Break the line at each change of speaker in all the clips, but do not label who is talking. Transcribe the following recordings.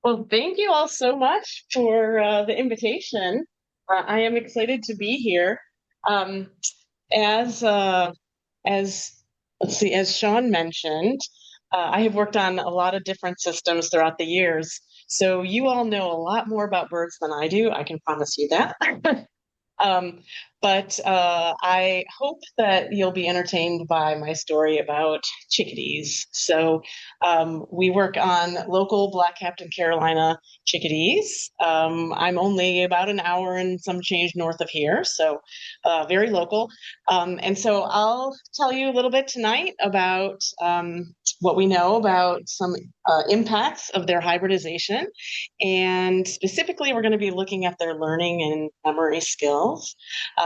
Well, thank you all so much for the invitation. I am excited to be here. Um, as as let's see, as Sean mentioned, I have worked on a lot of different systems throughout the years. So you all know a lot more about birds than I do. I can promise you that. Um, but I hope that you'll be entertained by my story about chickadees. So we work on local black-capped and Carolina chickadees. I'm only about an hour and some change north of here, so very local. And so I'll tell you a little bit tonight about what we know about some impacts of their hybridization. And specifically, we're going to be looking at their learning and memory skills.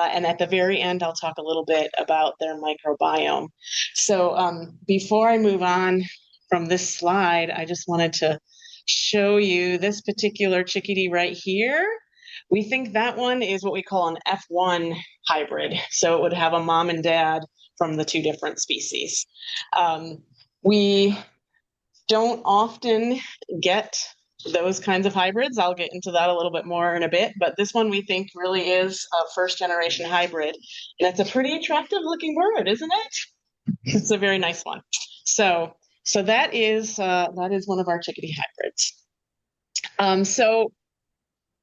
And at the very end, I'll talk a little bit about their microbiome. So before I move on from this slide, I just wanted to show you this particular chickadee right here. We think that one is what we call an F1 hybrid. So it would have a mom and dad from the two different species. We don't often get those kinds of hybrids. I'll get into that a little bit more in a bit, but this one we think really is a first generation hybrid. And it's a pretty attractive looking bird, isn't it? It's a very nice one. So that is one of our chickadee hybrids. So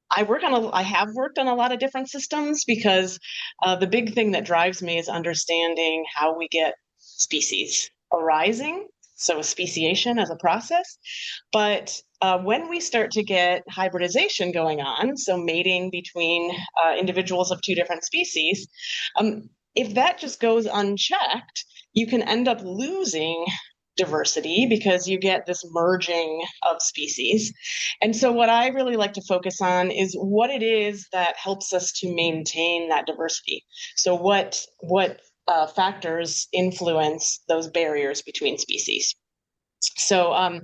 I have worked on a lot of different systems because the big thing that drives me is understanding how we get species arising, so speciation as a process. But when we start to get hybridization going on, so mating between individuals of two different species, if that just goes unchecked, you can end up losing diversity because you get this merging of species. And so what I really like to focus on is what it is that helps us to maintain that diversity. So what factors influence those barriers between species? So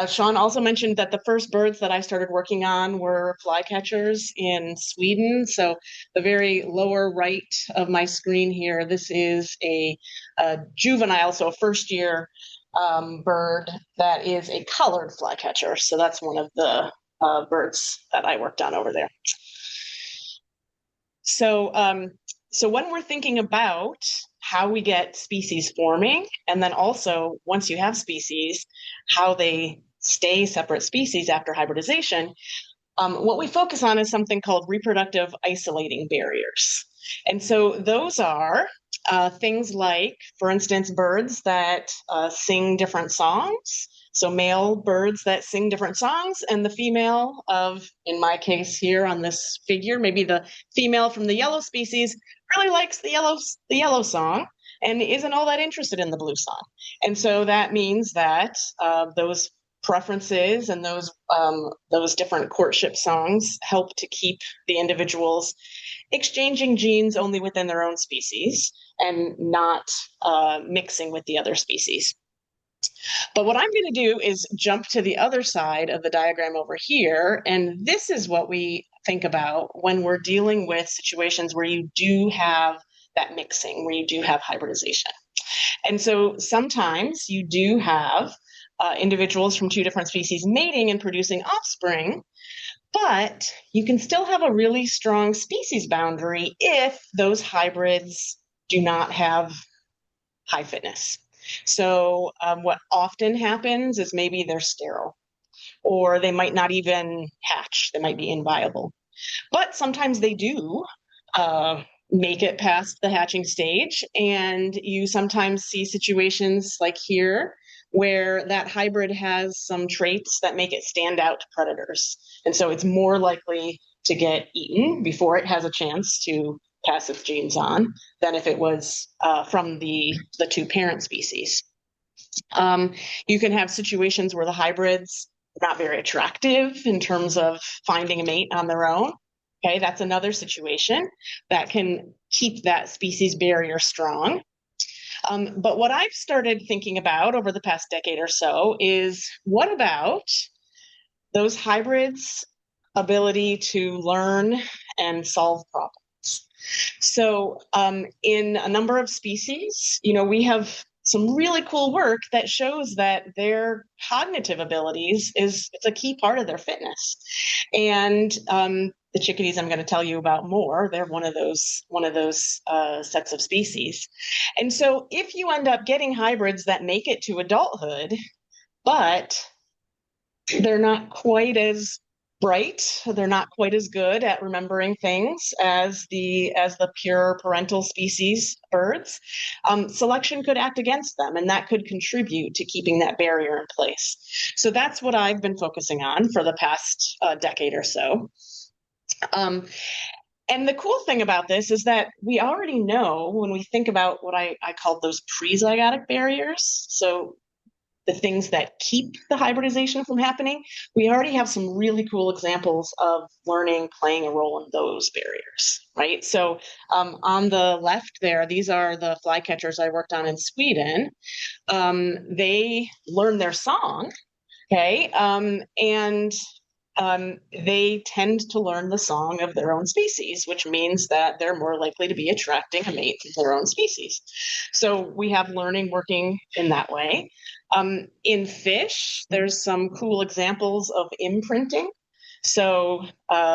Sean also mentioned that the first birds that I started working on were flycatchers in Sweden. So the very lower right of my screen here, this is a juvenile, so a first year bird that is a colored flycatcher. So that's one of the birds that I worked on over there. So when we're thinking about how we get species forming, and then also once you have species, how they stay separate species after hybridization, what we focus on is something called reproductive isolating barriers. And so those are things like, for instance, birds that sing different songs. So male birds that sing different songs, and the female of, in my case here on this figure, maybe the female from the yellow species really likes the yellow song and isn't all that interested in the blue song. And so that means that those preferences and those different courtship songs help to keep the individuals exchanging genes only within their own species and not mixing with the other species. But what I'm going to do is jump to the other side of the diagram over here, and this is what we think about when we're dealing with situations where you do have that mixing, where you do have hybridization. And so sometimes you do have individuals from two different species mating and producing offspring, but you can still have a really strong species boundary if those hybrids do not have high fitness. So what often happens is maybe they're sterile, or they might not even hatch. They might be inviable. But sometimes they do make it past the hatching stage, and you sometimes see situations like here where that hybrid has some traits that make it stand out to predators. And so it's more likely to get eaten before it has a chance to pass its genes on than if it was from the two parent species. You can have situations where the hybrids are not very attractive in terms of finding a mate on their own. Okay, that's another situation that can keep that species barrier strong. But what I've started thinking about over the past decade or so is, what about those hybrids' ability to learn and solve problems? So in a number of species, we have some really cool work that shows that their cognitive abilities is it's a key part of their fitness. And the chickadees I'm going to tell you about more. They're one of those sets of species. And so if you end up getting hybrids that make it to adulthood, but they're not quite as bright, they're not quite as good at remembering things as the pure parental species birds, selection could act against them, and that could contribute to keeping that barrier in place. So that's what I've been focusing on for the past decade or so. um, and the cool thing about this is that we already know, when we think about what I called those pre-zygotic barriers, so the things that keep the hybridization from happening, we already have some really cool examples of learning playing a role in those barriers, right? So on the left there, these are the flycatchers I worked on in Sweden. They learn their song, okay, and they tend to learn the song of their own species, which means that they're more likely to be attracting a mate from their own species. So we have learning working in that way. In fish, there's some cool examples of imprinting. So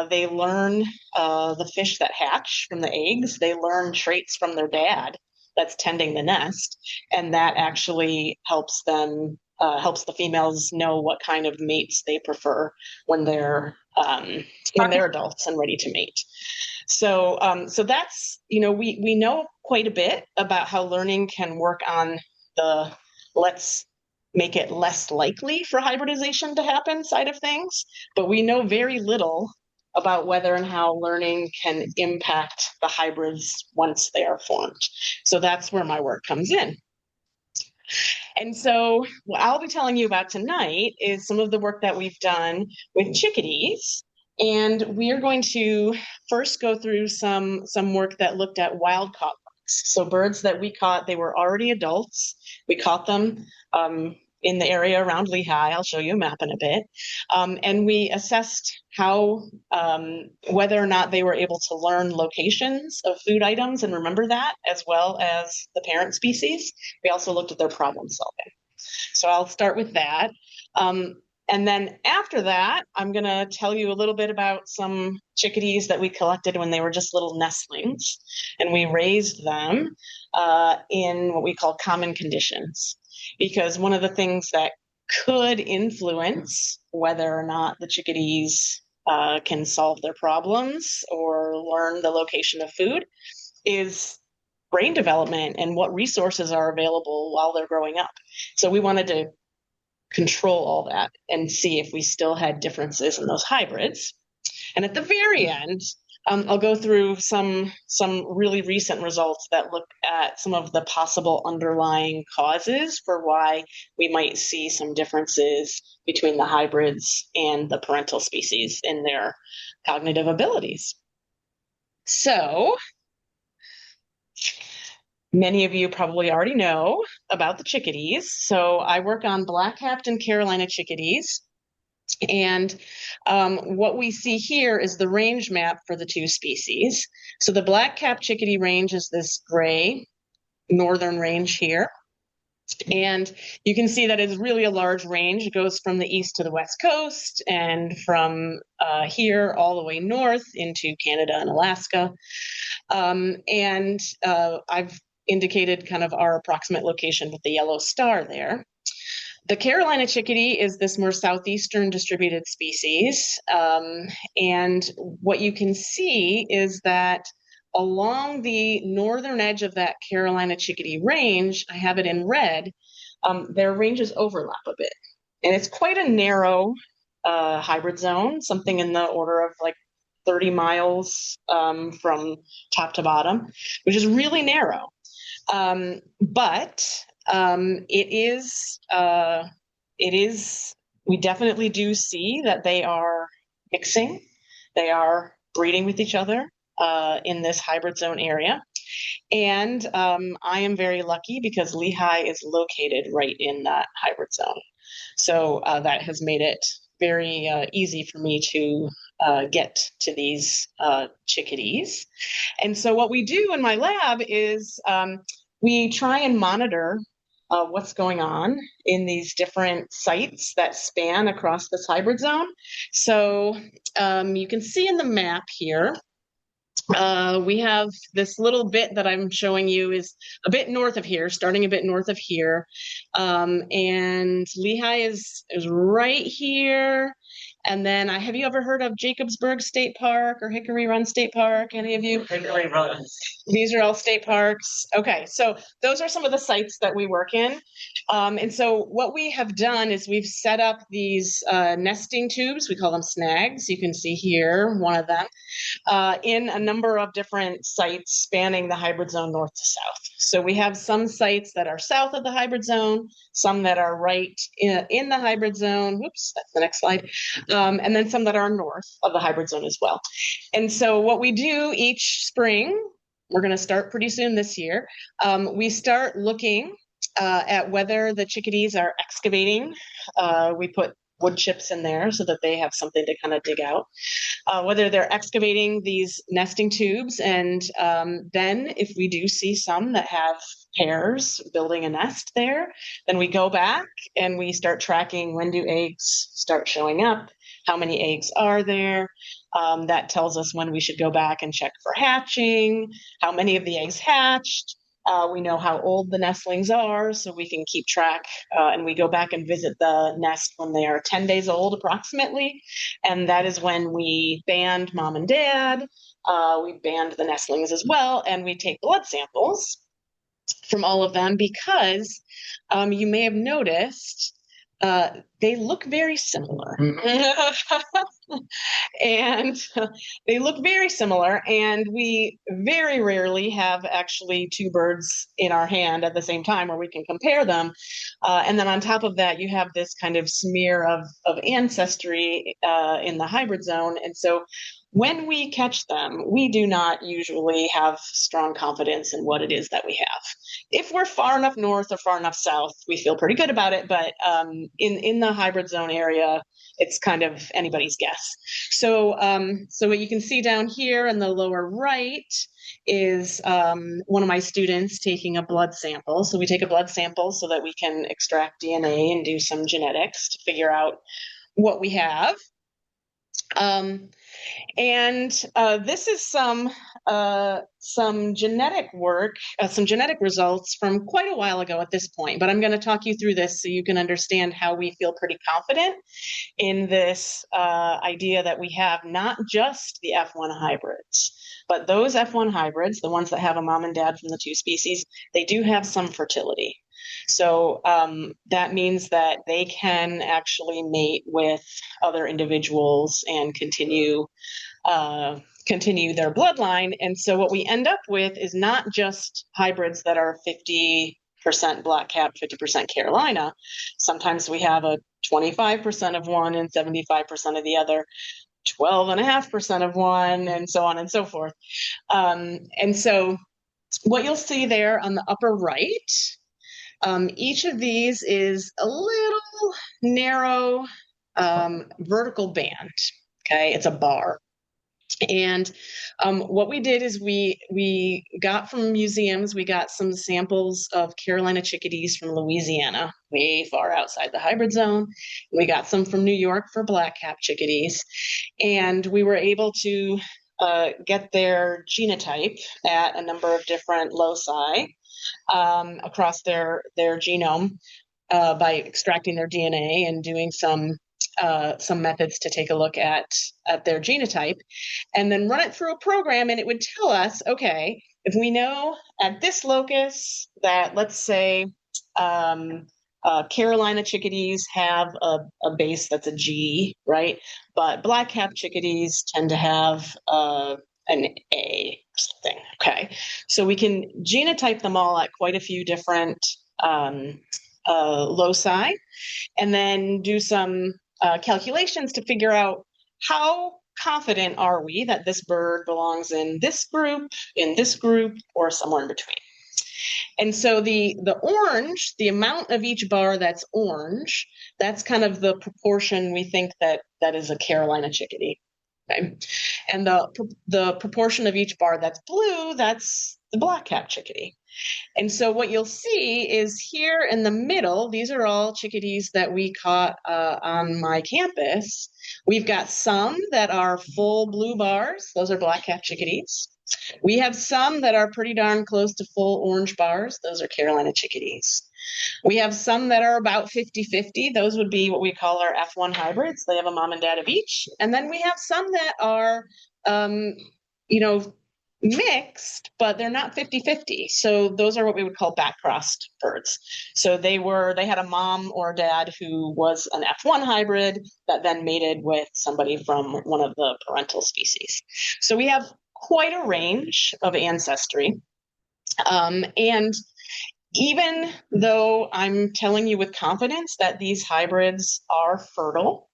they learn the fish that hatch from the eggs, they learn traits from their dad that's tending the nest, and that actually helps the females know what kind of mates they prefer when they're adults and ready to mate. So that's, we know quite a bit about how learning can work on the let's make it less likely for hybridization to happen side of things, but we know very little about whether and how learning can impact the hybrids once they are formed. So that's where my work comes in. And so, what I'll be telling you about tonight is some of the work that we've done with chickadees. And we are going to first go through some work that looked at wild caught birds. So birds that we caught, they were already adults. We caught them in the area around Lehigh. I'll show you a map in a bit. And we assessed how, whether or not they were able to learn locations of food items and remember that, as well as the parent species. We also looked at their problem solving. So I'll start with that. And then after that, I'm going to tell you a little bit about some chickadees that we collected when they were just little nestlings. And we raised them in what we call common conditions. Because one of the things that could influence whether or not the chickadees can solve their problems or learn the location of food is brain development and what resources are available while they're growing up. So we wanted to control all that and see if we still had differences in those hybrids. And at the very end, I'll go through some really recent results that look at some of the possible underlying causes for why we might see some differences between the hybrids and the parental species in their cognitive abilities. So, many of you probably already know about the chickadees. So I work on black-capped and Carolina chickadees. And what we see here is the range map for the two species. So the black-capped chickadee range is this gray northern range here. And you can see that it's really a large range. It goes from the east to the west coast and from here all the way north into Canada and Alaska. And I've indicated kind of our approximate location with the yellow star there. The Carolina chickadee is this more southeastern distributed species. And what you can see is that along the northern edge of that Carolina chickadee range, I have it in red, their ranges overlap a bit. And it's quite a narrow hybrid zone, something in the order of like 30 miles from top to bottom, which is really narrow. But it is, we definitely do see that they are mixing, they are breeding with each other in this hybrid zone area. And I am very lucky because Lehigh is located right in that hybrid zone. So that has made it very easy for me to get to these chickadees. And so what we do in my lab is we try and monitor what's going on in these different sites that span across this hybrid zone. So you can see in the map here, we have this little bit that I'm showing you is a bit north of here, starting a bit north of here. And Lehigh is right here. And then have you ever heard of Jacobsburg State Park or Hickory Run State Park? Any of you?
Hickory Run.
These are all state parks. Okay, so those are some of the sites that we work in. And so what we have done is we've set up these nesting tubes. We call them snags. You can see here one of them in a number of different sites spanning the hybrid zone north to south. So we have some sites that are south of the hybrid zone, some that are right in the hybrid zone. Whoops, that's the next slide. And then some that are north of the hybrid zone as well. And so what we do each spring, we're going to start pretty soon this year, we start looking at whether the chickadees are excavating. We put wood chips in there so that they have something to kind of dig out. Whether they're excavating these nesting tubes, and then if we do see some that have pairs building a nest there, then we go back and we start tracking when do eggs start showing up, how many eggs are there. That tells us when we should go back and check for hatching, how many of the eggs hatched. We know how old the nestlings are, so we can keep track, and we go back and visit the nest when they are 10 days old approximately, and that is when we band mom and dad. We band the nestlings as well, and we take blood samples from all of them because you may have noticed they look very similar. And they look very similar, and we very rarely have actually two birds in our hand at the same time where we can compare them. And then on top of that, you have this kind of smear of ancestry in the hybrid zone. And so when we catch them, we do not usually have strong confidence in what it is that we have. If we're far enough north or far enough south, we feel pretty good about it. But in the hybrid zone area, it's kind of anybody's guess. So what you can see down here in the lower right is one of my students taking a blood sample. So we take a blood sample so that we can extract DNA and do some genetics to figure out what we have. And this is some genetic work, some genetic results from quite a while ago at this point, but I'm going to talk you through this so you can understand how we feel pretty confident in this idea that we have not just the F1 hybrids, but those F1 hybrids, the ones that have a mom and dad from the two species, they do have some fertility. So that means that they can actually mate with other individuals and continue their bloodline. And so what we end up with is not just hybrids that are 50% black cap, 50% Carolina. Sometimes we have a 25% of one and 75% of the other, 12.5% of one, and so on and so forth. And so what you'll see there on the upper right, each of these is a little narrow vertical band. Okay, it's a bar. And what we did is we got from museums, we got some samples of Carolina chickadees from Louisiana, way far outside the hybrid zone. We got some from New York for black-cap chickadees. And we were able to get their genotype at a number of different loci across their genome by extracting their DNA and doing some methods to take a look at their genotype, and then run it through a program, and it would tell us, okay, if we know at this locus that, let's say, Carolina chickadees have a base that's a G, right? But black-cap chickadees tend to have an A or something, okay? So we can genotype them all at quite a few different loci, and then do some calculations to figure out how confident are we that this bird belongs in this group, or somewhere in between. And so the orange, the amount of each bar that's orange, that's kind of the proportion we think that is a Carolina chickadee. Okay. And the proportion of each bar that's blue, that's the black-cap chickadee. And so what you'll see is here in the middle, these are all chickadees that we caught on my campus. We've got some that are full blue bars. Those are black-capped chickadees. We have some that are pretty darn close to full orange bars. Those are Carolina chickadees. We have some that are about 50-50. Those would be what we call our F1 hybrids. They have a mom and dad of each. And then we have some that are, you know, mixed, but they're not 50-50. So those are what we would call back-crossed birds. So they had a mom or dad who was an F1 hybrid that then mated with somebody from one of the parental species. So we have quite a range of ancestry. And even though I'm telling you with confidence that these hybrids are fertile,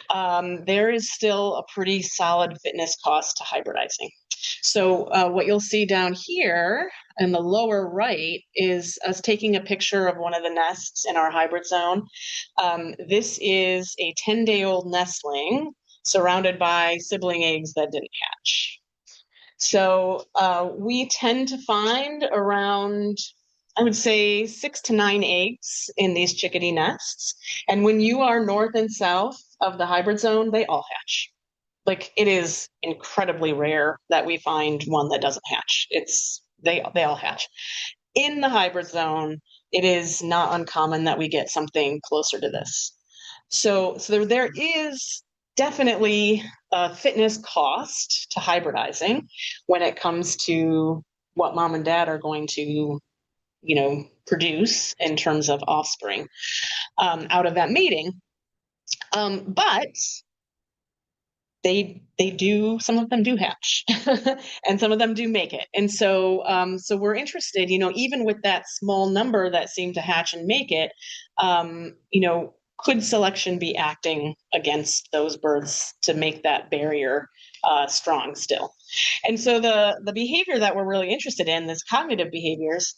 there is still a pretty solid fitness cost to hybridizing. So what you'll see down here in the lower right is us taking a picture of one of the nests in our hybrid zone. This is a 10-day-old nestling surrounded by sibling eggs that didn't hatch. So we tend to find around, I would say, 6 to 9 eggs in these chickadee nests. And when you are north and south of the hybrid zone, they all hatch. Like, it is incredibly rare that we find one that doesn't hatch. They all hatch. In the hybrid zone, it is not uncommon that we get something closer to this. So there is definitely a fitness cost to hybridizing when it comes to what mom and dad are going to, produce in terms of offspring out of that mating. But some of them do hatch and some of them do make it. And so we're interested, even with that small number that seem to hatch and make it, could selection be acting against those birds to make that barrier strong still? And so the behavior that we're really interested in, this cognitive behaviors,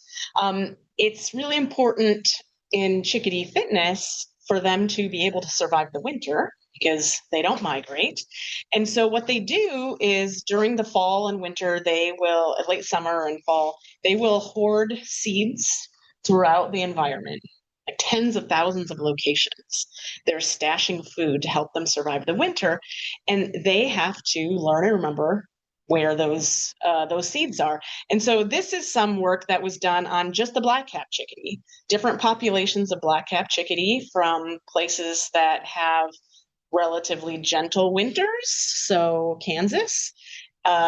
it's really important in chickadee fitness for them to be able to survive the winter because they don't migrate. And so what they do is during the fall and winter, late summer and fall, they will hoard seeds throughout the environment, like tens of thousands of locations. They're stashing food to help them survive the winter, and they have to learn and remember where those seeds are. And so this is some work that was done on just the black-capped chickadee, different populations of black-capped chickadee from places that have relatively gentle winters, so Kansas,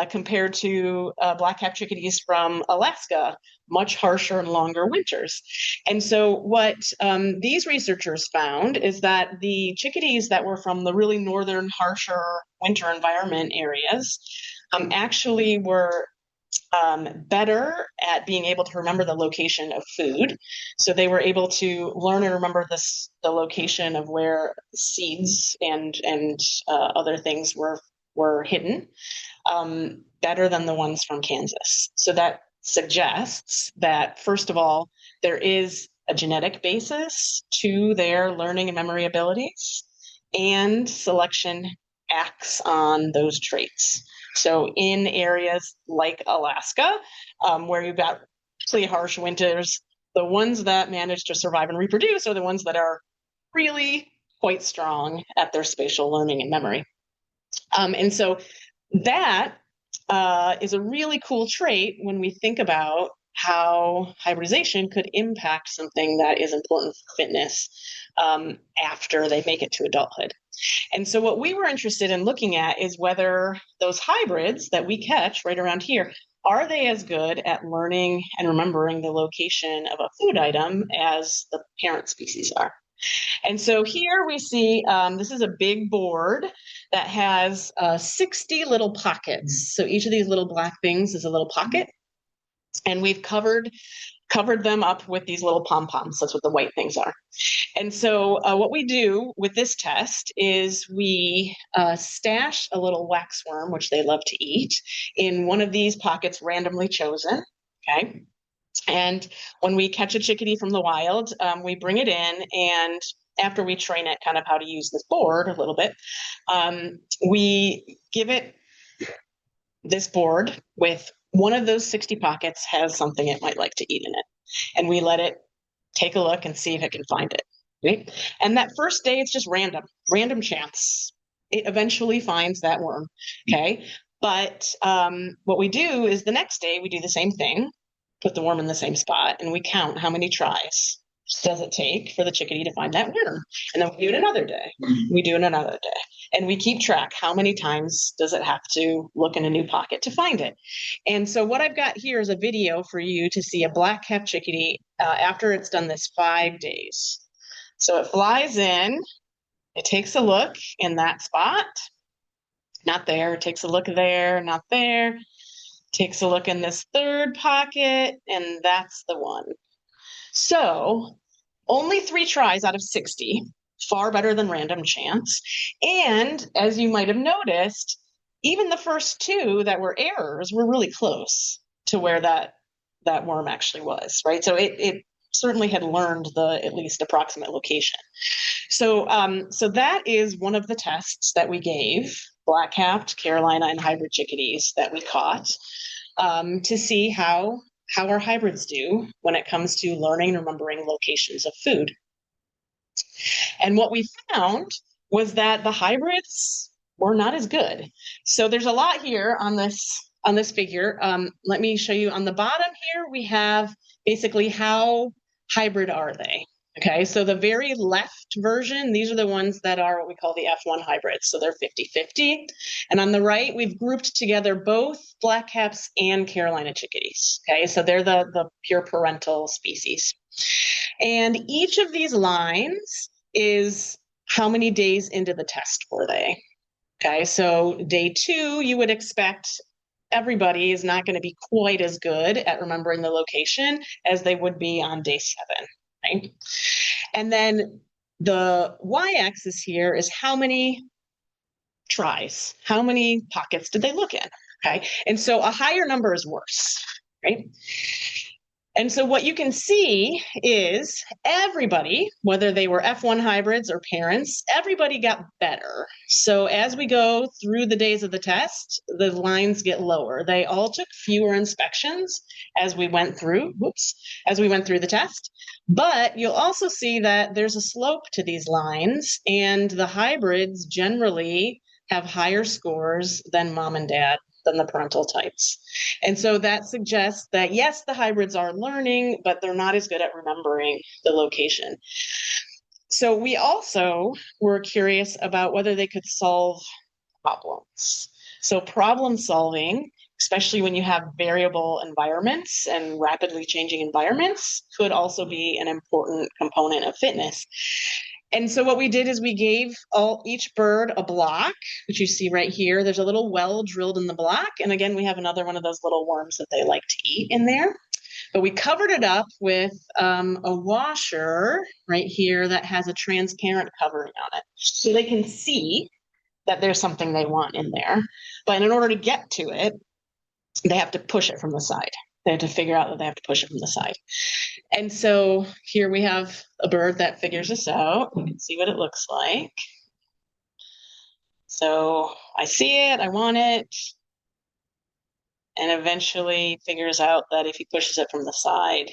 compared to black-capped chickadees from Alaska, much harsher and longer winters. And so what these researchers found is that the chickadees that were from the really northern, harsher winter environment areas actually were better at being able to remember the location of food. So they were able to learn and remember the location of where seeds and other things were hidden better than the ones from Kansas. So that suggests that, first of all, there is a genetic basis to their learning and memory abilities, and selection acts on those traits. So in areas like Alaska, where you've got pretty harsh winters, the ones that manage to survive and reproduce are the ones that are really quite strong at their spatial learning and memory. And so that is a really cool trait when we think about how hybridization could impact something that is important for fitness after they make it to adulthood. And so what we were interested in looking at is whether those hybrids that we catch right around here, are they as good at learning and remembering the location of a food item as the parent species are? And so here we see, this is a big board that has 60 little pockets. So each of these little black things is a little pocket. And we've covered them up with these little pom-poms. That's what the white things are. And so what we do with this test is we stash a little waxworm, which they love to eat, in one of these pockets randomly chosen, okay? And when we catch a chickadee from the wild, we bring it in, and after we train it kind of how to use this board a little bit, we give it this board with one of those 60 pockets has something it might like to eat in it. And we let it take a look and see if it can find it. Right? And that first day, it's just random chance. It eventually finds that worm. Okay. But what we do is the next day, we do the same thing, put the worm in the same spot, and we count how many tries does it take for the chickadee to find that worm. And then we do it another day. We do it another day. And we keep track how many times does it have to look in a new pocket to find it. And so what I've got here is a video for you to see a black-capped chickadee after it's done this 5 days. So it flies in, it takes a look in that spot, not there, it takes a look there, not there, takes a look in this third pocket, and that's the one. So only 3 tries out of 60, far better than random chance. And as you might have noticed, even the first 2 that were errors were really close to where that worm actually was, right? So it certainly had learned the at least approximate location. So that is one of the tests that we gave black-capped, Carolina, and hybrid chickadees that we caught to see how our hybrids do when it comes to learning and remembering locations of food. And what we found was that the hybrids were not as good. So there's a lot here on this figure. Let me show you on the bottom here, we have basically how hybrid are they. Okay, so the very left version, these are the ones that are what we call the F1 hybrids. So they're 50-50. And on the right, we've grouped together both black-caps and Carolina chickadees. Okay, so they're the pure parental species. And each of these lines is how many days into the test were they? Okay, so day 2, you would expect everybody is not going to be quite as good at remembering the location as they would be on day 7, right? And then the y-axis here is how many tries, how many pockets did they look in, okay? And so a higher number is worse, right? And so what you can see is everybody, whether they were F1 hybrids or parents, everybody got better. So as we go through the days of the test, the lines get lower. They all took fewer inspections as we went through, as we went through the test. But you'll also see that there's a slope to these lines, and the hybrids generally have higher scores than mom and dad, than the parental types. And so that suggests that, yes, the hybrids are learning, but they're not as good at remembering the location. So we also were curious about whether they could solve problems. So problem solving, especially when you have variable environments and rapidly changing environments, could also be an important component of fitness. And so what we did is we gave each bird a block, which you see right here. There's a little well drilled in the block. And again, we have another one of those little worms that they like to eat in there. But we covered it up with a washer right here that has a transparent covering on it. So they can see that there's something they want in there. But in order to get to it, they have to push it from the side. They have to figure out that they have to push it from the side. And so here we have a bird that figures this out. You can see what it looks like. So I see it, I want it, and eventually figures out that if he pushes it from the side,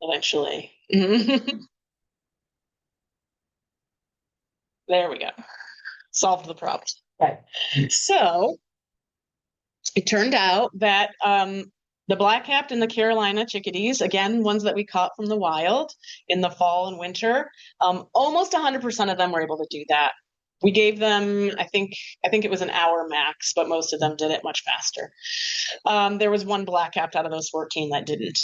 eventually. There we go. Solved the problem. Okay. So it turned out that the black-capped and the Carolina chickadees, again, ones that we caught from the wild in the fall and winter, almost 100% of them were able to do that. We gave them, I think it was an hour max, but most of them did it much faster. There was one black-capped out of those 14 that didn't.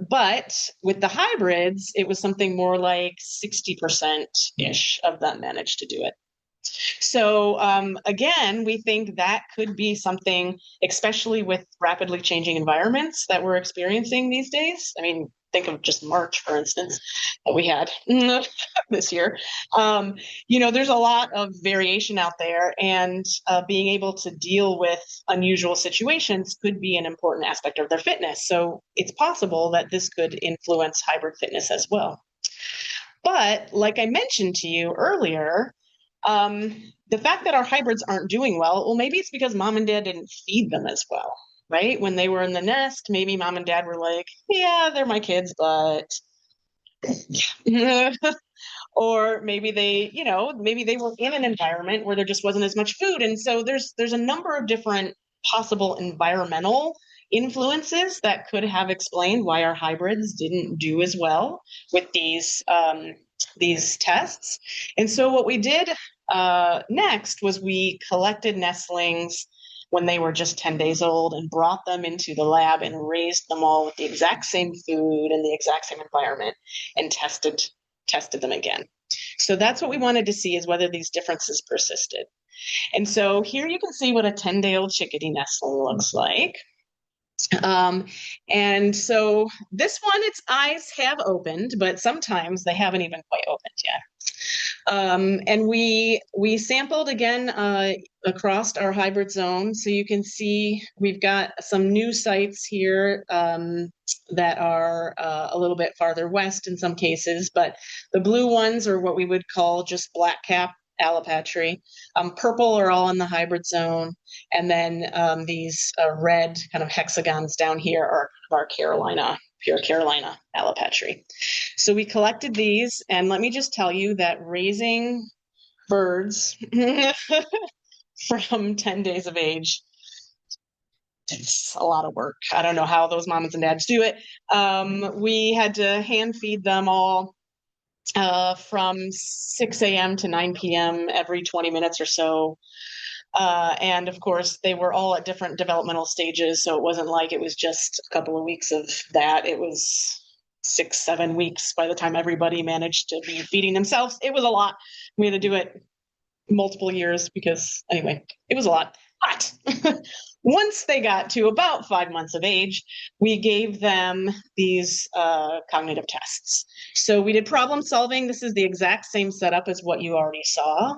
But with the hybrids, it was something more like 60%-ish of them managed to do it. So again, we think that could be something, especially with rapidly changing environments that we're experiencing these days. I mean, think of just March, for instance, that we had this year. There's a lot of variation out there, and being able to deal with unusual situations could be an important aspect of their fitness. So it's possible that this could influence hybrid fitness as well. But like I mentioned to you earlier, The fact that our hybrids aren't doing well, maybe it's because mom and dad didn't feed them as well, right? When they were in the nest, maybe mom and dad were like, yeah, they're my kids, but or maybe maybe they were in an environment where there just wasn't as much food. And so there's a number of different possible environmental influences that could have explained why our hybrids didn't do as well with these tests. And so what we did next was we collected nestlings when they were just 10 days old and brought them into the lab and raised them all with the exact same food and the exact same environment and tested them again. So that's what we wanted to see, is whether these differences persisted. And so here you can see what a 10-day-old chickadee nestling looks like. Um, and so this one, its eyes have opened, but sometimes they haven't even quite opened yet. And we sampled again across our hybrid zone. So you can see we've got some new sites here that are a little bit farther west in some cases, but the blue ones are what we would call just black cap allopatry. Purple are all in the hybrid zone. And then these red kind of hexagons down here are our pure Carolina allopatry. So we collected these, and let me just tell you that raising birds from 10 days of age, it's a lot of work. I don't know how those moms and dads do it. We had to hand feed them all from 6 a.m. to 9 p.m. every 20 minutes or so. And of course, they were all at different developmental stages. So it wasn't like it was just a couple of weeks of that. It was 6, 7 weeks by the time everybody managed to be feeding themselves. It was a lot. We had to do it multiple years because, anyway, it was a lot. But once they got to about 5 months of age, we gave them these cognitive tests. So we did problem solving. This is the exact same setup as what you already saw.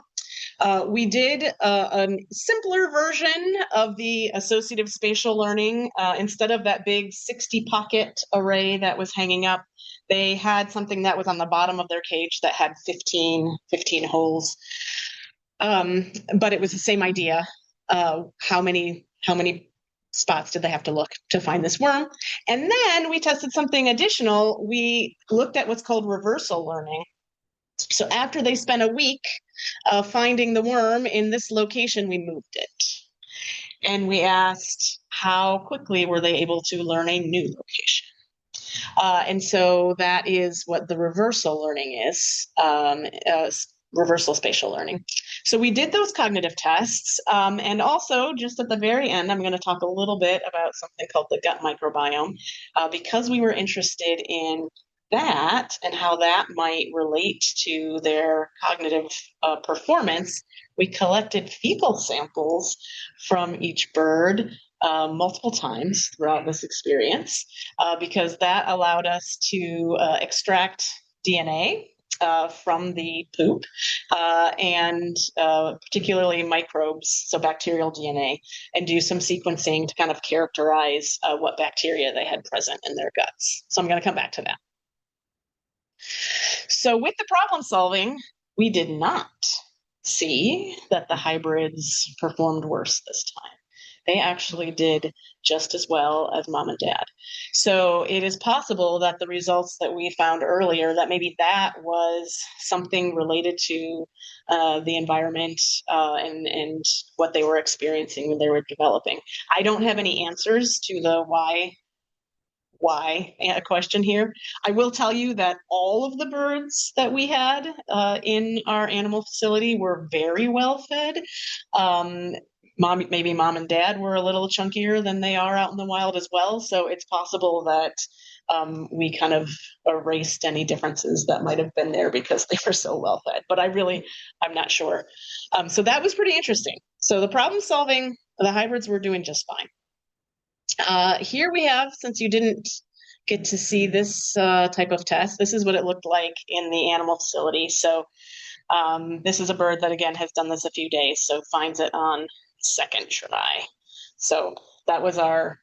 We did a simpler version of the associative spatial learning. Instead of that big 60 pocket array that was hanging up, they had something that was on the bottom of their cage that had 15 holes. But it was the same idea. How many spots did they have to look to find this worm? And then we tested something additional. We looked at what's called reversal learning. So after they spent a week finding the worm in this location, we moved it. And we asked how quickly were they able to learn a new location. And so that is what the reversal learning is, reversal spatial learning. So we did those cognitive tests. And also, just at the very end, I'm going to talk a little bit about something called the gut microbiome, because we were interested in that and how that might relate to their cognitive performance. We collected fecal samples from each bird multiple times throughout this experience, because that allowed us to extract DNA from the poop, and particularly microbes, so bacterial DNA, and do some sequencing to kind of characterize what bacteria they had present in their guts. So I'm going to come back to that. So with the problem solving, we did not see that the hybrids performed worse this time. They actually did just as well as mom and dad. So it is possible that the results that we found earlier, that maybe that was something related to the environment and what they were experiencing when they were developing. I don't have any answers to the why question here. I will tell you that all of the birds that we had in our animal facility were very well fed. Maybe mom and dad were a little chunkier than they are out in the wild as well. So it's possible that we kind of erased any differences that might have been there because they were so well fed. But I'm not sure. So that was pretty interesting. So the problem solving, the hybrids were doing just fine. Here we have, since you didn't get to see this type of test, this is what it looked like in the animal facility. So this is a bird that, again, has done this a few days, so finds it on second try. So that was our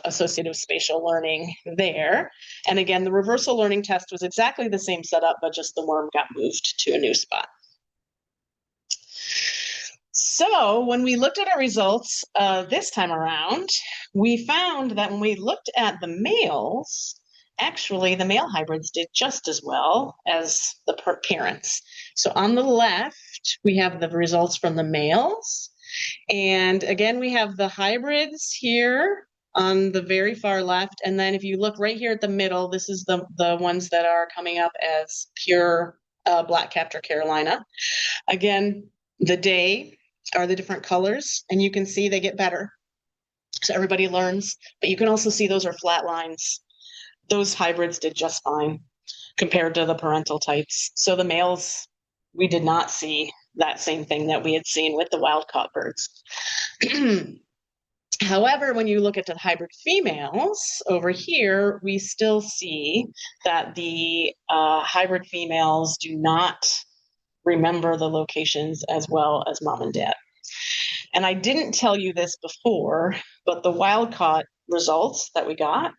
associative spatial learning there. And again, the reversal learning test was exactly the same setup, but just the worm got moved to a new spot. So when we looked at our results this time around, we found that when we looked at the males, actually the male hybrids did just as well as the parents. So on the left, we have the results from the males. And again, we have the hybrids here on the very far left. And then if you look right here at the middle, this is the ones that are coming up as pure black-capped or Carolina. Again, the day are the different colors, and you can see they get better. So everybody learns, but you can also see those are flat lines. Those hybrids did just fine compared to the parental types. So the males, we did not see that same thing that we had seen with the wild-caught birds. However, when you look at the hybrid females over here, we still see that the hybrid females do not remember the locations as well as mom and dad. And I didn't tell you this before, but the wild-caught results that we got,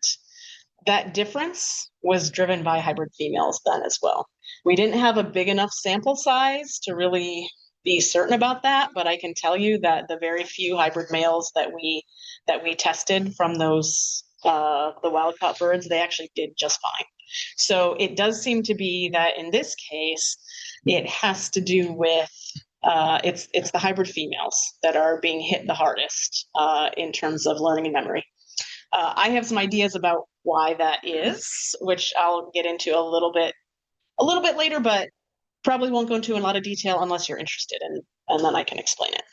that difference was driven by hybrid females then as well. We didn't have a big enough sample size to really be certain about that, but I can tell you that the very few hybrid males that we tested from those the wild-caught birds, they actually did just fine. So it does seem to be that in this case, it has to do with it's the hybrid females that are being hit the hardest in terms of learning and memory. I have some ideas about why that is, which I'll get into a little bit later, but probably won't go into a lot of detail unless you're interested, and then I can explain it.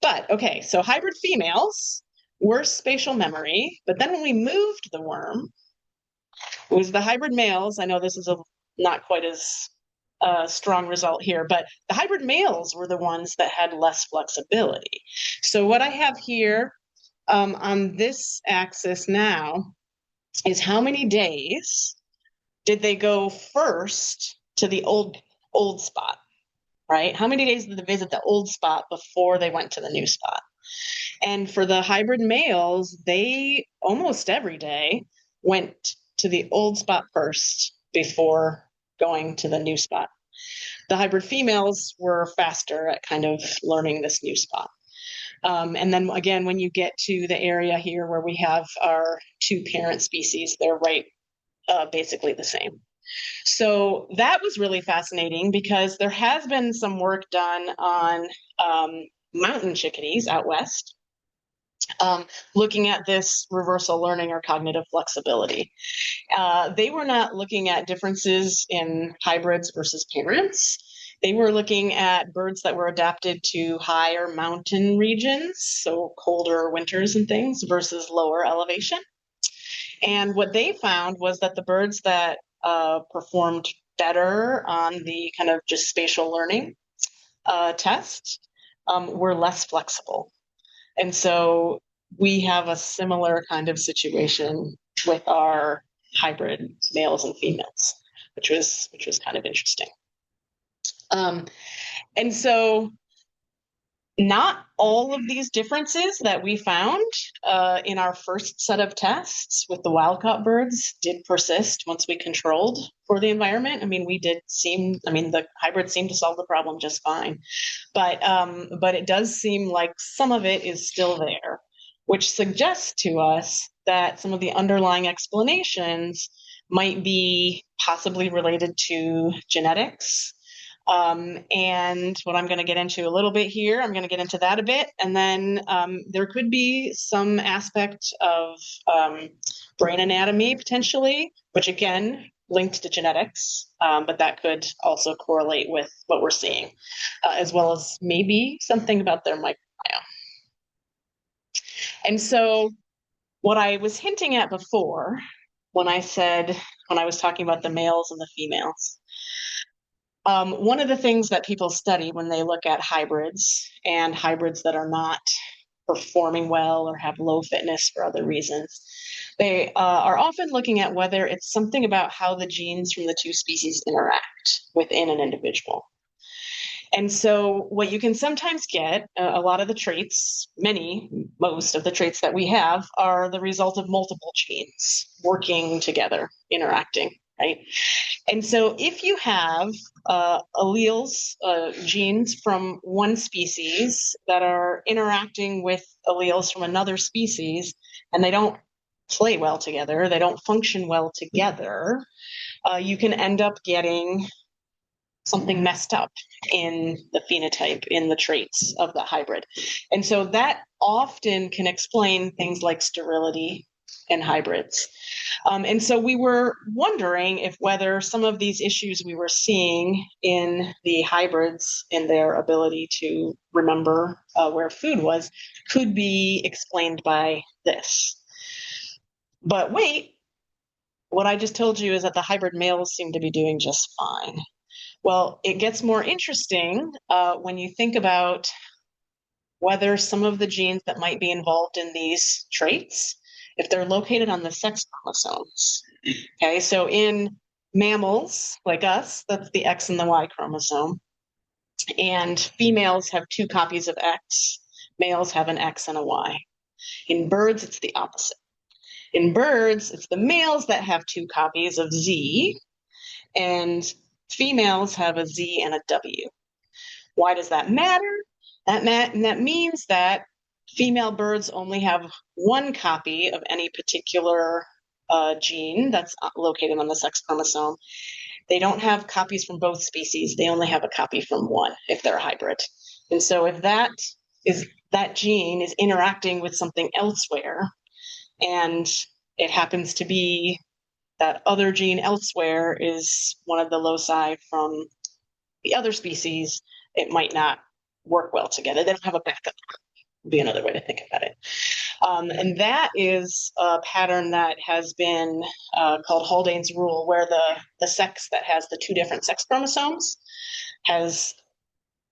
But okay, so hybrid females, worse spatial memory, but then when we moved the worm, it was the hybrid males. I know this is not quite as strong result here, but the hybrid males were the ones that had less flexibility. So what I have here on this axis now is how many days did they go first to the old spot, right? How many days did they visit the old spot before they went to the new spot? And for the hybrid males, they almost every day went to the old spot first before going to the new spot. The hybrid females were faster at kind of learning this new spot. And then again, when you get to the area here where we have our two parent species, they're right basically the same. So that was really fascinating because there has been some work done on mountain chickadees out west, looking at this reversal learning or cognitive flexibility. They were not looking at differences in hybrids versus parents. They were looking at birds that were adapted to higher mountain regions, so colder winters and things, versus lower elevation. And what they found was that the birds that performed better on the kind of just spatial learning test were less flexible. And so we have a similar kind of situation with our hybrid males and females, which was kind of interesting. And so not all of these differences that we found in our first set of tests with the wild-caught birds did persist once we controlled for the environment. I mean, the hybrids seemed to solve the problem just fine. But it does seem like some of it is still there, which suggests to us that some of the underlying explanations might be possibly related to genetics. And what I'm going to get into a little bit here, I'm going to get into that a bit. And then there could be some aspect of brain anatomy potentially, which again, linked to genetics, but that could also correlate with what we're seeing, as well as maybe something about their microbiome. And so what I was hinting at before, when I was talking about the males and the females, one of the things that people study when they look at hybrids and hybrids that are not performing well or have low fitness for other reasons, they are often looking at whether it's something about how the genes from the two species interact within an individual. And so what you can sometimes get, a lot of the traits, most of the traits that we have are the result of multiple genes working together, interacting. right? And so if you have alleles, genes from one species that are interacting with alleles from another species, and they don't play well together, they don't function well together, you can end up getting something messed up in the phenotype, in the traits of the hybrid. And so that often can explain things like sterility in hybrids. And so we were wondering if whether some of these issues we were seeing in the hybrids in their ability to remember where food was could be explained by this. But wait, what I just told you is that the hybrid males seem to be doing just fine. Well, it gets more interesting when you think about whether some of the genes that might be involved in these traits, if they're located on the sex chromosomes. Okay, so in mammals like us, that's the X and the Y chromosome. And females have two copies of X, males have an X and a Y. In birds, it's the opposite. In birds, it's the males that have two copies of Z, and females have a Z and a W. Why does that matter? That means that female birds only have one copy of any particular gene that's located on the sex chromosome. They don't have copies from both species. They only have a copy from one if they're a hybrid. And so if that gene is interacting with something elsewhere, and it happens to be that other gene elsewhere is one of the loci from the other species, it might not work well together. They don't have a backup, would be another way to think about it. And that is a pattern that has been called Haldane's rule, where the sex that has the two different sex chromosomes has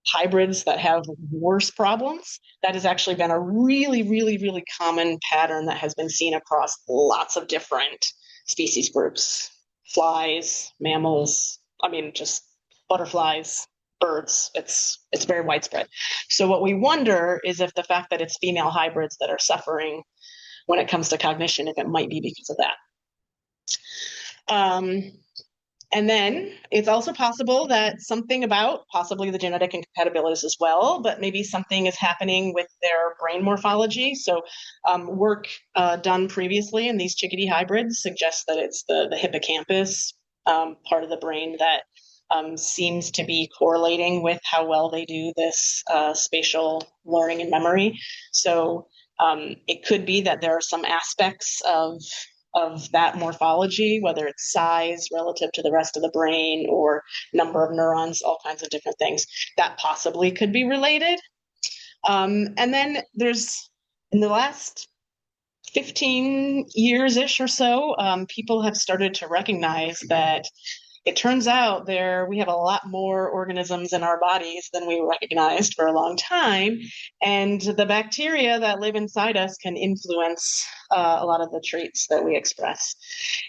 hybrids that have worse problems. That has actually been a really, really, really common pattern that has been seen across lots of different species groups, flies, mammals, I mean, just butterflies, birds. It's very widespread. So what we wonder is if the fact that it's female hybrids that are suffering when it comes to cognition, if it might be because of that. And then it's also possible that something about possibly the genetic incompatibilities as well, but maybe something is happening with their brain morphology. So work done previously in these chickadee hybrids suggests that it's the hippocampus part of the brain that seems to be correlating with how well they do this spatial learning and memory. So it could be that there are some aspects of that morphology, whether it's size relative to the rest of the brain or number of neurons, all kinds of different things that possibly could be related. And then there's, in the last 15 years-ish or so, people have started to recognize that it turns out we have a lot more organisms in our bodies than we recognized for a long time. And the bacteria that live inside us can influence a lot of the traits that we express.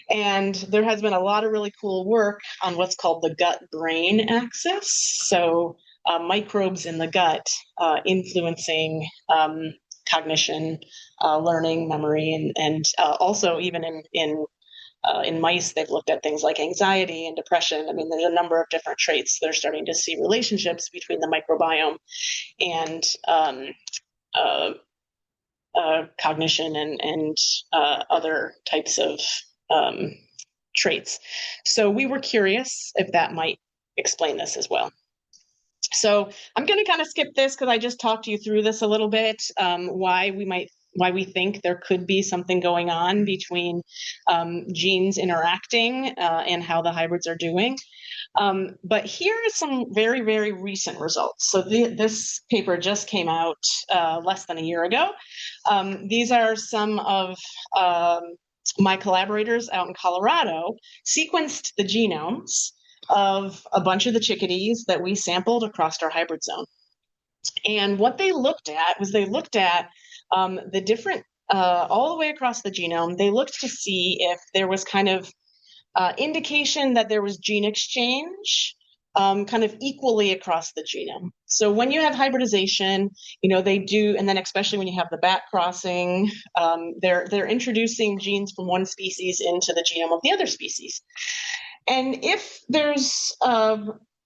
And there has been a lot of really cool work on what's called the gut-brain axis. So microbes in the gut influencing cognition, learning, memory, and also even in mice, they've looked at things like anxiety and depression. I mean, there's a number of different traits. They're starting to see relationships between the microbiome and cognition and other types of traits. So we were curious if that might explain this as well. So I'm going to kind of skip this because I just talked you through this a little bit, why we think there could be something going on between genes interacting and how the hybrids are doing. But here are some very, very recent results. So this paper just came out less than a year ago. These are some of my collaborators out in Colorado sequenced the genomes of a bunch of the chickadees that we sampled across our hybrid zone. And what they looked at was the different, all the way across the genome, they looked to see if there was kind of indication that there was gene exchange kind of equally across the genome. So when you have hybridization, they do, and then especially when you have the back crossing, they're introducing genes from one species into the genome of the other species. And if there's,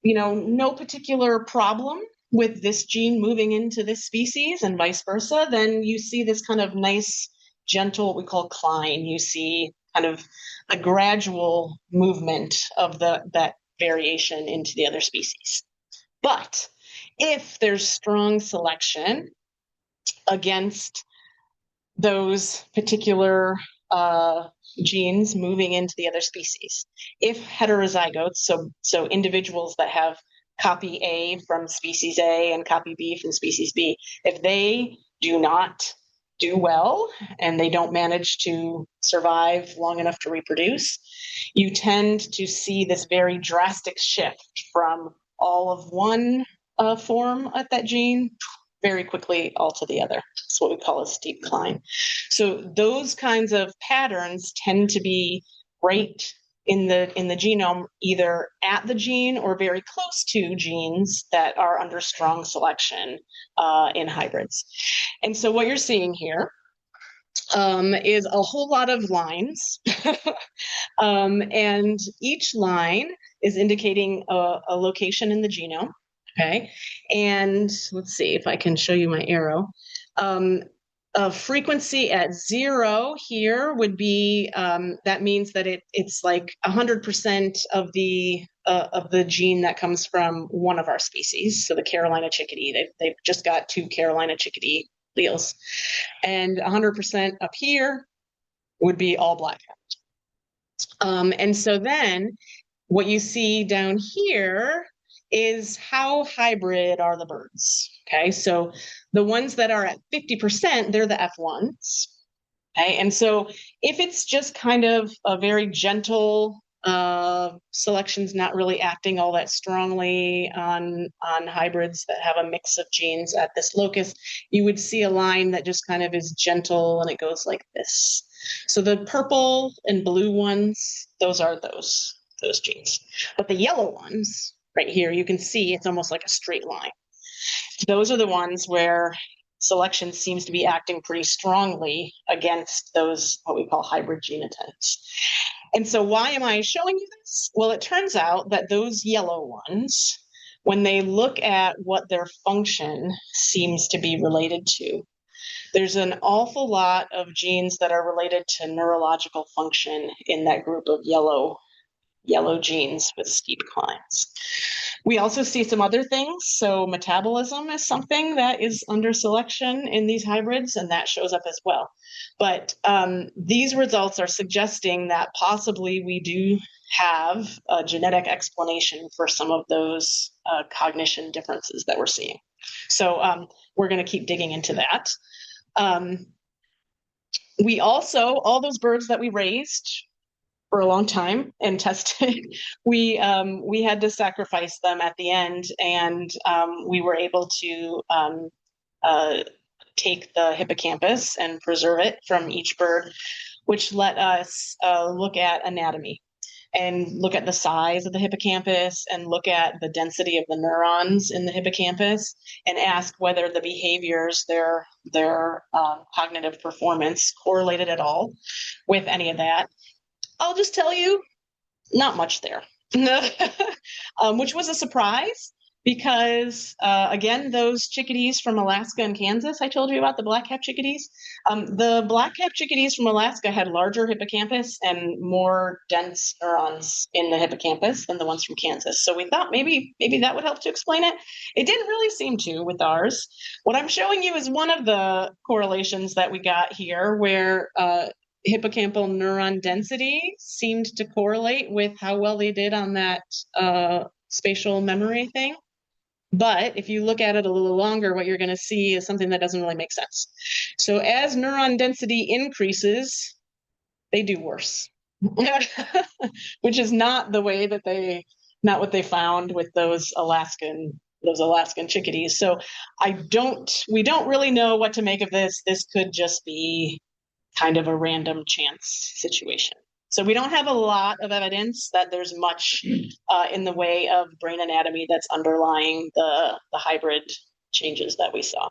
no particular problem with this gene moving into this species and vice versa, then you see this kind of nice, gentle, what we call cline. You see kind of a gradual movement of that variation into the other species. But if there's strong selection against those particular genes moving into the other species. If heterozygotes, so individuals that have copy A from species A and copy B from species B, if they do not do well and they don't manage to survive long enough to reproduce, you tend to see this very drastic shift from all of one form of that gene very quickly all to the other. It's what we call a steep climb. So those kinds of patterns tend to be right in the genome, either at the gene or very close to genes that are under strong selection in hybrids. And so what you're seeing here is a whole lot of lines. And each line is indicating a location in the genome. Okay. And let's see if I can show you my arrow. A frequency at 0 here would be, that means that it's like 100% of the gene that comes from one of our species. So the Carolina chickadee, they've just got 2 Carolina chickadee alleles. And 100% up here would be all black. And so then what you see down here is how hybrid are the birds. Okay, so the ones that are at 50%, they're the F1s. Okay, and so if it's just kind of a very gentle selection's not really acting all that strongly on hybrids that have a mix of genes at this locus, you would see a line that just kind of is gentle and it goes like this. So the purple and blue ones, those are those genes. But the yellow ones, right here, you can see it's almost like a straight line. Those are the ones where selection seems to be acting pretty strongly against those, what we call hybrid genotypes. And so why am I showing you this? Well, it turns out that those yellow ones, when they look at what their function seems to be related to, there's an awful lot of genes that are related to neurological function in that group of yellow genes with steep climbs. We also see some other things. So metabolism is something that is under selection in these hybrids, and that shows up as well. But these results are suggesting that possibly we do have a genetic explanation for some of those cognition differences that we're seeing. So we're going to keep digging into that. We also, all those birds that we raised for a long time and tested, we had to sacrifice them at the end, and we were able to take the hippocampus and preserve it from each bird, which let us look at anatomy and look at the size of the hippocampus and look at the density of the neurons in the hippocampus and ask whether the behaviors, their cognitive performance correlated at all with any of that. I'll just tell you, not much there, which was a surprise because, again, those chickadees from Alaska and Kansas, I told you about the black-capped chickadees. The black-capped chickadees from Alaska had larger hippocampus and more dense neurons in the hippocampus than the ones from Kansas. So we thought maybe that would help to explain it. It didn't really seem to with ours. What I'm showing you is one of the correlations that we got here where hippocampal neuron density seemed to correlate with how well they did on that spatial memory thing. But if you look at it a little longer, what you're going to see is something that doesn't really make sense. So as neuron density increases, they do worse, which is not the way that not what they found with those Alaskan chickadees. So we don't really know what to make of this. This could just be kind of a random chance situation. So we don't have a lot of evidence that there's much in the way of brain anatomy that's underlying the hybrid changes that we saw.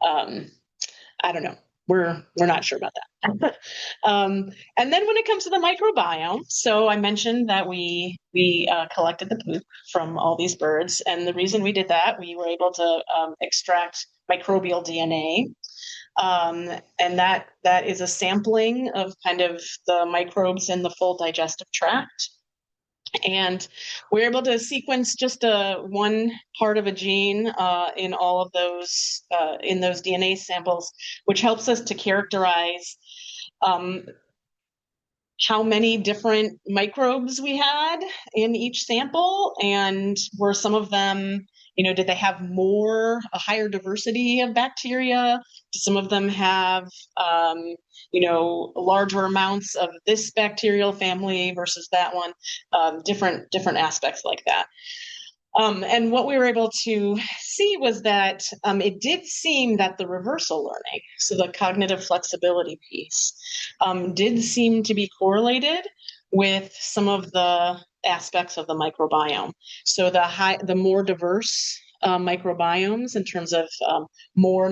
I don't know. we're not sure about that. And then when it comes to the microbiome, so I mentioned that we collected the poop from all these birds, and the reason we did that, we were able to extract microbial DNA, and that is a sampling of kind of the microbes in the full digestive tract. And we're able to sequence just one part of a gene in all of those in those DNA samples, which helps us to characterize um, how many different microbes we had in each sample, and were some of them, did they have a higher diversity of bacteria? Do some of them have, larger amounts of this bacterial family versus that one? Different aspects like that. And what we were able to see was that it did seem that the reversal learning, so the cognitive flexibility piece, did seem to be correlated with some of the aspects of the microbiome. So the more diverse microbiomes in terms of more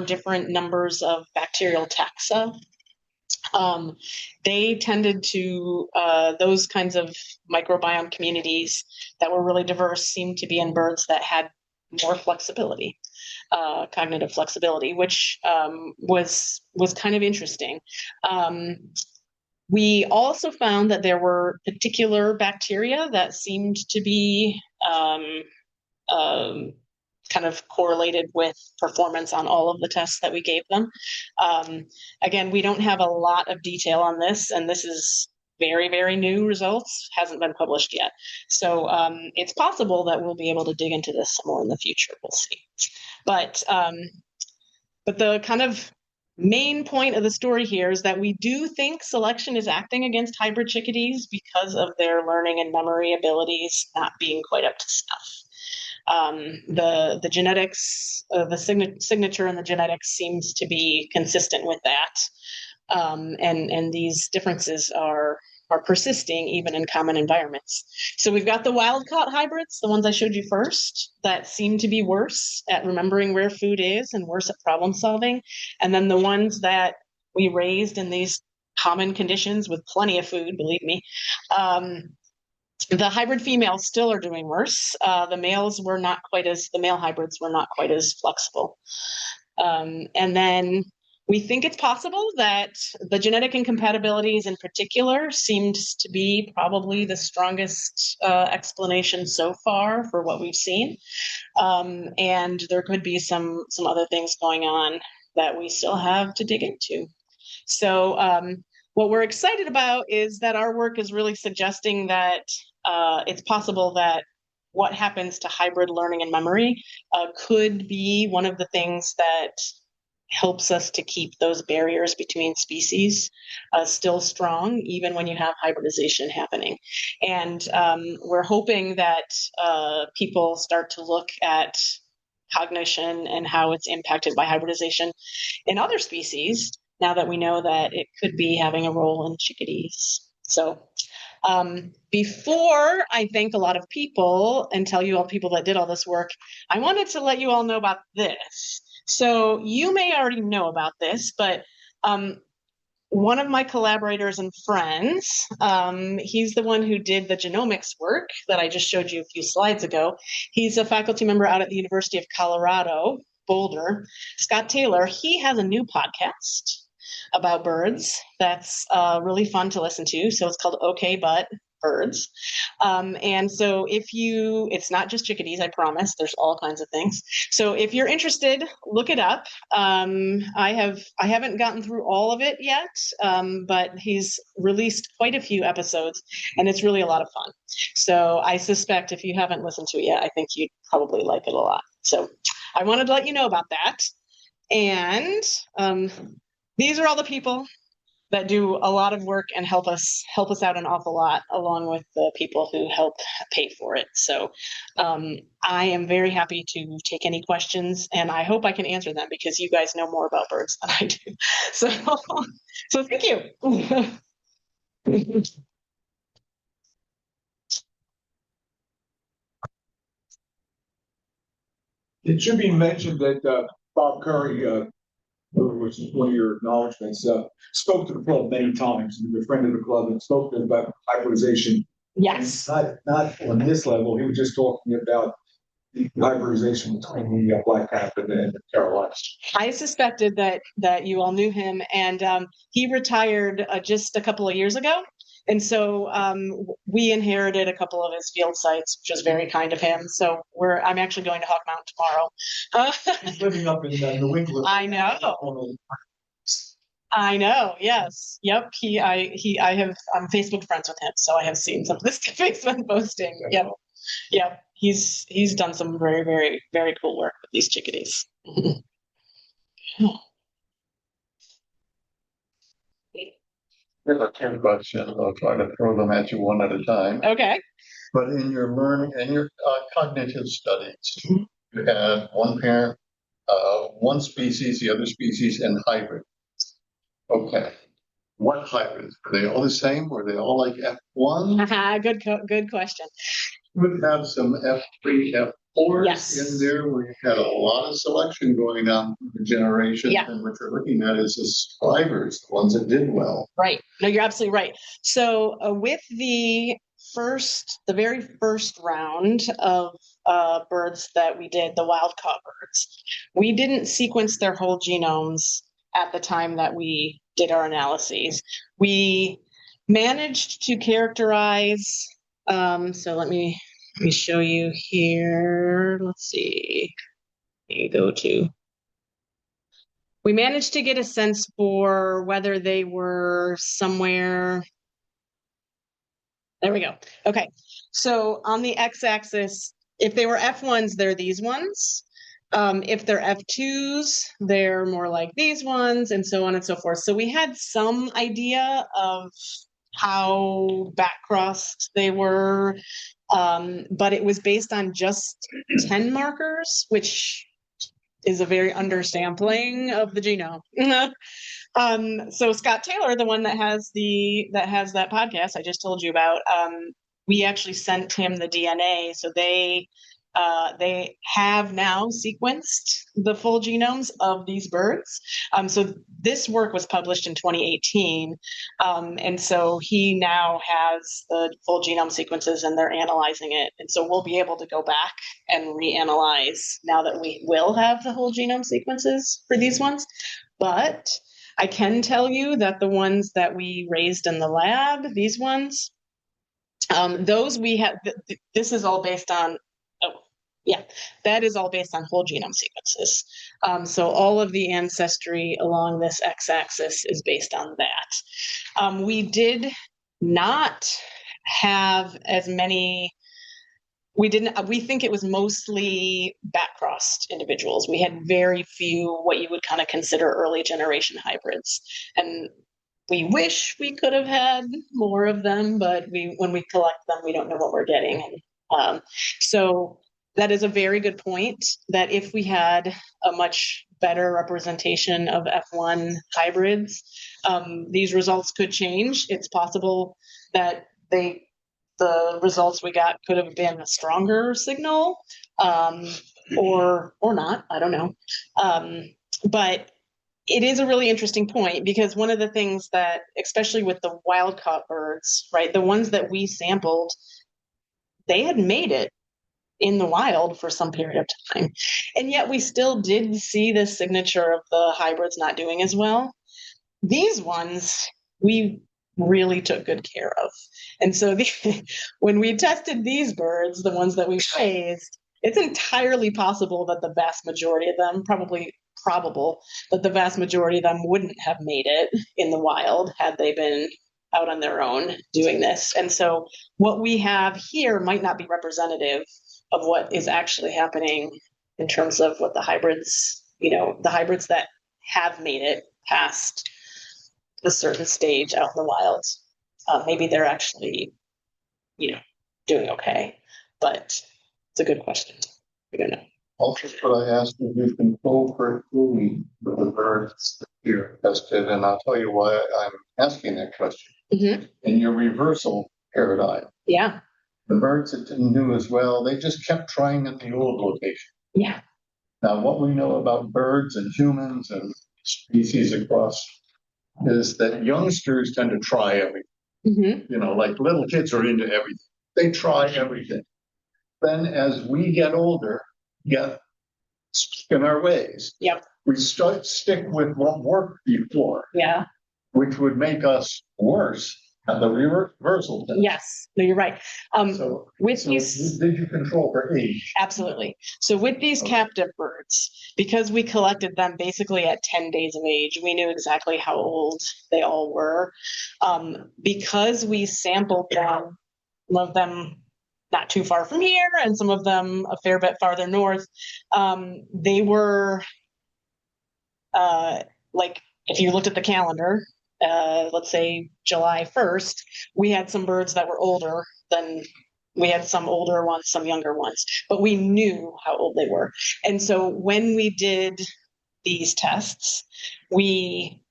different numbers of bacterial taxa, they tended to, those kinds of microbiome communities that were really diverse seemed to be in birds that had more flexibility, cognitive flexibility, which was kind of interesting. We also found that there were particular bacteria that seemed to be kind of correlated with performance on all of the tests that we gave them. Again, we don't have a lot of detail on this, and this is very, very new results, hasn't been published yet. So it's possible that we'll be able to dig into this some more in the future. We'll see. But the kind of main point of the story here is that we do think selection is acting against hybrid chickadees because of their learning and memory abilities not being quite up to snuff. The genetics, the signature in the genetics seems to be consistent with that, and these differences are persisting even in common environments. So we've got the wild-caught hybrids, the ones I showed you first, that seem to be worse at remembering where food is and worse at problem solving, and then the ones that we raised in these common conditions with plenty of food, believe me. The hybrid females still are doing worse. The male hybrids were not quite as flexible. And then we think it's possible that the genetic incompatibilities in particular seems to be probably the strongest explanation so far for what we've seen. And there could be some other things going on that we still have to dig into. So what we're excited about is that our work is really suggesting that it's possible that what happens to hybrid learning and memory could be one of the things that helps us to keep those barriers between species still strong, even when you have hybridization happening. And we're hoping that people start to look at cognition and how it's impacted by hybridization in other species, now that we know that it could be having a role in chickadees. So before I thank a lot of people and tell you all people that did all this work, I wanted to let you all know about this. So you may already know about this, but one of my collaborators and friends, he's the one who did the genomics work that I just showed you a few slides ago. He's a faculty member out at the University of Colorado, Boulder. Scott Taylor, he has a new podcast about birds that's really fun to listen to. So it's called Okay But Birds. And so it's not just chickadees, I promise. There's all kinds of things. So if you're interested, look it up. I haven't gotten through all of it yet, but he's released quite a few episodes, and it's really a lot of fun. So I suspect if you haven't listened to it yet, I think you'd probably like it a lot. So I wanted to let you know about that. And these are all the people that do a lot of work and help us out an awful lot, along with the people who help pay for it. So I am very happy to take any questions, and I hope I can answer them because you guys know more about birds than I do. So thank you.
It should be mentioned that Bob Curry which is one of your acknowledgments, spoke to the club many times. He was a friend of the club and spoke to them about hybridization.
Yes.
Not on this level. He was just talking about the hybridization between the Black Cap and the Carolinas.
I suspected that you all knew him, and he retired just a couple of years ago. And so we inherited a couple of his field sites, which was very kind of him. So I'm actually going to Hawk Mountain tomorrow.
He's living up in New England.
I know. I know. Yes. Yep. I'm Facebook friends with him, so I have seen some of this Facebook posting. Yep. Yep. He's done some very, very, very cool work with these chickadees.
Here's a 10 question. I'll try to throw them at you one at a time.
Okay.
But in your learning and your cognitive studies, you had one parent, one species, the other species, and hybrid. Okay. What hybrids? Were they all the same? Were they all like F1?
Good question.
Would have some F3, F4s
Yes.
in there where you had a lot of selection going on for the generation.
Yeah.
And what you're looking at is the survivors, the ones that did well.
Right. No, you're absolutely right. So with the very first round of birds that we did, the wild caught birds, we didn't sequence their whole genomes at the time that we did our analyses. We managed to characterize, so let me show you here. Let's see. We managed to get a sense for whether they were somewhere. There we go. Okay. So on the x-axis, if they were F1s, they're these ones. If they're F2s, they're more like these ones, and so on and so forth. So we had some idea of how back-crossed they were, but it was based on just 10 markers, which is a very undersampling of the genome. So Scott Taylor, the one that has that podcast I just told you about, we actually sent him the DNA. So they have now sequenced the full genomes of these birds. So this work was published in 2018. And so he now has the full genome sequences and they're analyzing it. And so we'll be able to go back and reanalyze now that we will have the whole genome sequences for these ones. But I can tell you that the ones that we raised in the lab, these ones, those we have, this is all based on, that is all based on whole genome sequences. So all of the ancestry along this x-axis is based on that. We did not have as many, we think it was mostly back-crossed individuals. We had very few what you would kind of consider early generation hybrids. And we wish we could have had more of them, but when we collect them, we don't know what we're getting. So that is a very good point, that if we had a much better representation of F1 hybrids, these results could change. It's possible that the results we got could have been a stronger signal, or not, I don't know. But it is a really interesting point, because one of the things that, especially with the wild caught birds, right, the ones that we sampled, they had made it in the wild for some period of time. And yet we still did see this signature of the hybrids not doing as well. These ones, we really took good care of. And so when we tested these birds, the ones that we raised, it's entirely possible that the vast majority of them, probable that the vast majority of them wouldn't have made it in the wild had they been out on their own doing this. And so what we have here might not be representative of what is actually happening in terms of what the hybrids that have made it past a certain stage out in the wild. Maybe they're actually, doing okay, but it's a good question. We don't know.
Also, what I asked is you control for food for the birds that you're tested, and I'll tell you why I'm asking that question.
Mm-hmm.
In your reversal paradigm,
yeah,
the birds that didn't do as well, they just kept trying at the old location.
Yeah.
Now, what we know about birds and humans and species across is that youngsters tend to try everything.
Mm-hmm.
You know, like little kids are into everything. They try everything. Then as we get older, get in our ways.
Yep.
We stick with what worked before.
Yeah.
Which would make us worse at the reversal test.
Yes. No, you're right.
So,
with these,
did you control for age?
absolutely. So with these captive birds, because we collected them basically at 10 days of age, we knew exactly how old they all were. Because we sampled them, some of them not too far from here, and some of them a fair bit farther north, they were like, if you looked at the calendar, let's say July 1st, we had some birds that were older than we had some older ones, some younger ones, but we knew how old they were. And so when we did these tests, we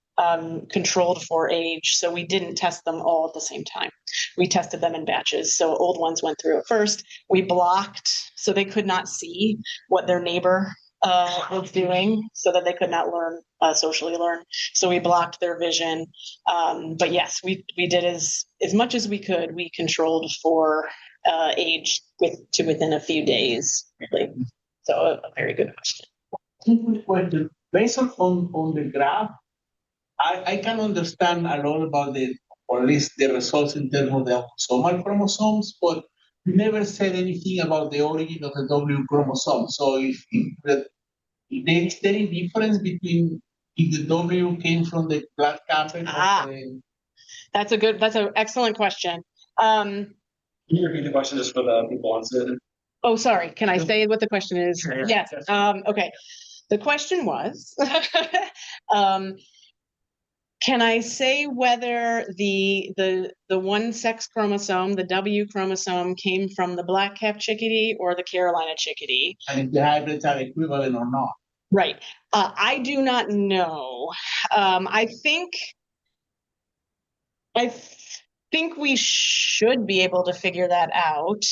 controlled for age. So we didn't test them all at the same time. We tested them in batches. So old ones went through it first. We blocked so they could not see what their neighbor was doing, so that they could not learn, socially learn. So we blocked their vision. But yes, we did as much as we could. We controlled for age to within a few days, really. So a very good question.
Well, based on the graph, I can understand a lot about or at least the results in terms of the autosomal chromosomes, but you never said anything about the origin of the W chromosome. So if there's any difference between if the W came from the black cabbage
That's an excellent question.
Can you repeat the question just for the people on Zoom?
Oh, sorry. Can I say what the question is?
Sure.
Yes. Okay. The question was, can I say whether the one sex chromosome, the W chromosome, came from the black-capped chickadee or the Carolina chickadee?
and if the hybrids are equivalent or not?
Right. I do not know. I think we should be able to figure that out.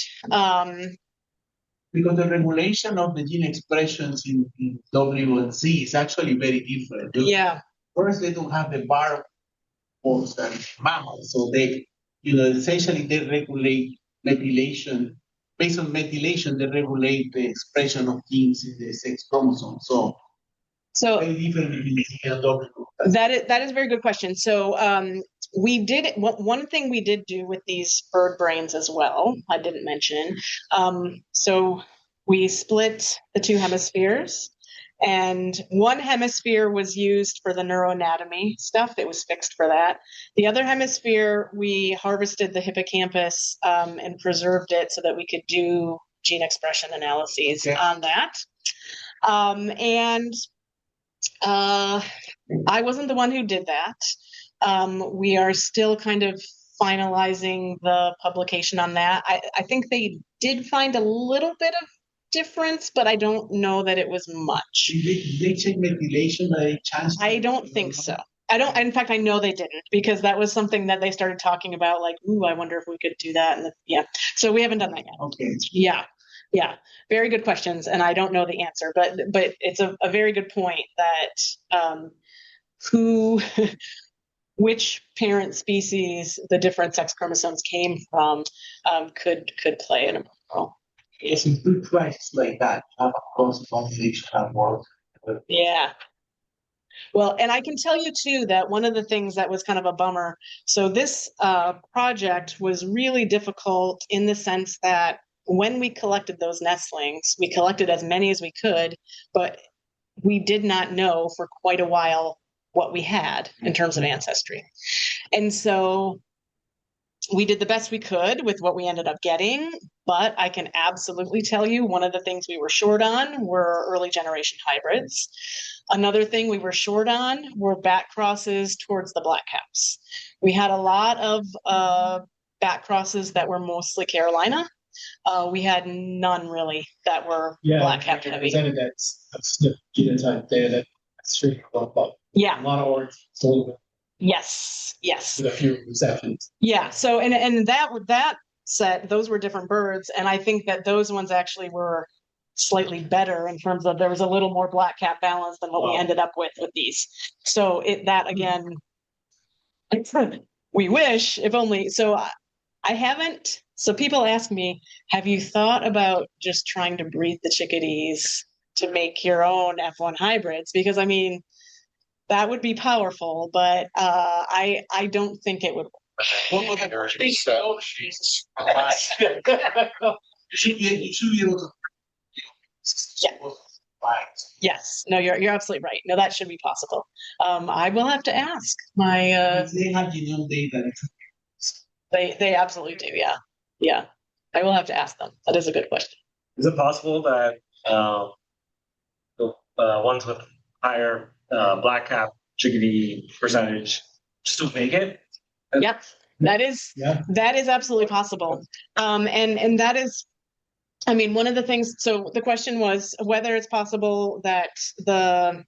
Because the regulation of the gene expressions in W and Z is actually very different.
Yeah.
First, they don't have the bar force and mammals, so they, essentially they regulate methylation. Based on methylation, they regulate the expression of genes in the sex chromosome. So very different between Z and W.
That is a very good question. So we did one thing we did do with these bird brains as well. I didn't mention. So we split the two hemispheres, and one hemisphere was used for the neuroanatomy stuff. It was fixed for that. The other hemisphere, we harvested the hippocampus and preserved it so that we could do gene expression analyses on that. I wasn't the one who did that. We are still kind of finalizing the publication on that. I think they did find a little bit of difference, but I don't know that it was much.
Did they check methylation by any chance?
I don't think so. In fact, I know they didn't, because that was something that they started talking about, like, ooh, I wonder if we could do that. And yeah, so we haven't done that yet.
Okay.
Yeah. Very good questions. And I don't know the answer, but it's a very good point that which parent species the different sex chromosomes came from could play an important role.
Yes, in good crisis like that, have a cross-pollination can work.
Yeah. Well, and I can tell you too that one of the things that was kind of a bummer. So this project was really difficult in the sense that when we collected those nestlings, we collected as many as we could, but we did not know for quite a while what we had in terms of ancestry. And so we did the best we could with what we ended up getting, but I can absolutely tell you one of the things we were short on were early generation hybrids. Another thing we were short on were back crosses towards the black caps. We had a lot of back crosses that were mostly Carolina. We had none really that were black cap heavy.
Presented that SNP genotype data that's straight up.
Yeah.
A lot of origins.
Yes.
With a few exceptions.
Yeah. So and that set, those were different birds, and I think that those ones actually were slightly better in terms of there was a little more black cap balance than what we ended up with these. So that again, we wish if only. So I haven't. So people ask me, have you thought about just trying to breed the chickadees to make your own F1 hybrids? Because I mean, that would be powerful, but I don't think it would work.
You should be able to.
Yeah. Yes. No, you're absolutely right. No, that should be possible. I will have to ask my.
They have genome data.
They absolutely do. Yeah. Yeah. I will have to ask them. That is a good question.
Is it possible that the ones with higher black cap chickadee percentage still make it?
Yep. That is absolutely possible. And that is, I mean, one of the things, so the question was whether it's possible that the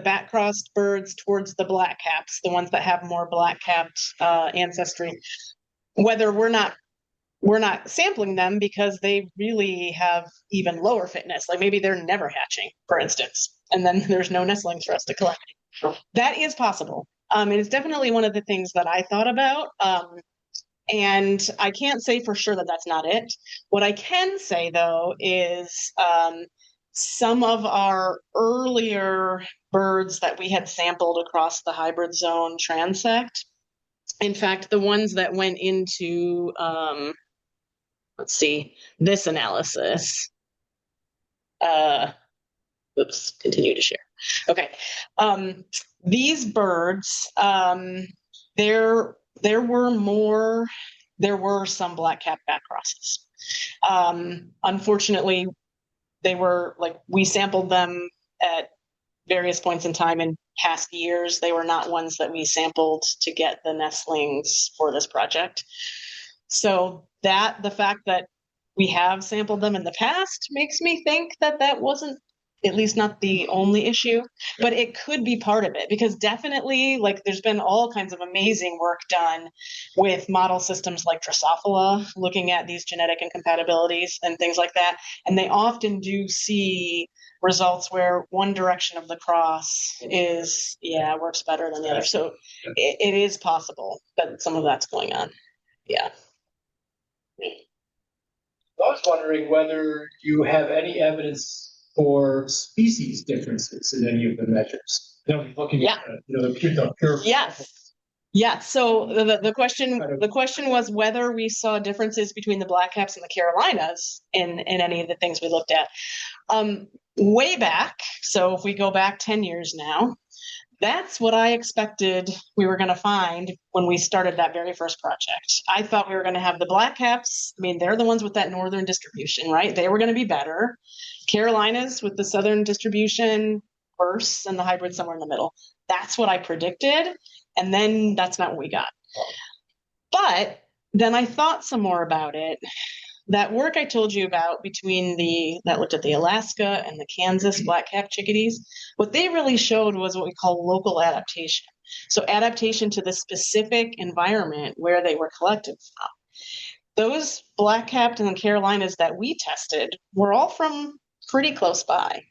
back-crossed birds towards the black caps, the ones that have more black-capped ancestry, whether we're not sampling them because they really have even lower fitness. Like maybe they're never hatching, for instance, and then there's no nestlings for us to collect. That is possible. And it's definitely one of the things that I thought about. And I can't say for sure that that's not it. What I can say, though, is some of our earlier birds that we had sampled across the hybrid zone transect, in fact, the ones that went into, let's see, this analysis. Oops, continue to share. Okay. These birds, there were some black cap back crosses. Unfortunately, they were like, we sampled them at various points in time in past years. They were not ones that we sampled to get the nestlings for this project. So the fact that we have sampled them in the past makes me think that that wasn't at least not the only issue, but it could be part of it because definitely like there's been all kinds of amazing work done with model systems like Drosophila, looking at these genetic incompatibilities and things like that. And they often do see results where one direction of the cross works better than the other. So it is possible that some of that's going on. Yeah.
I was wondering whether you have any evidence for species differences in any of the measures. Looking at the pure.
Yes. Yeah. So the question was whether we saw differences between the black caps and the Carolinas in any of the things we looked at. Way back, so if we go back 10 years now, that's what I expected we were going to find when we started that very first project. I thought we were going to have the black caps. I mean, they're the ones with that northern distribution, right? They were going to be better. Carolinas with the southern distribution worse, and the hybrid somewhere in the middle. That's what I predicted. And then that's not what we got. But then I thought some more about it. That work I told you about that looked at the Alaska and the Kansas black-cap chickadees, what they really showed was what we call local adaptation. So adaptation to the specific environment where they were collected from. Those black-capped and the Carolinas that we tested were all from pretty close by.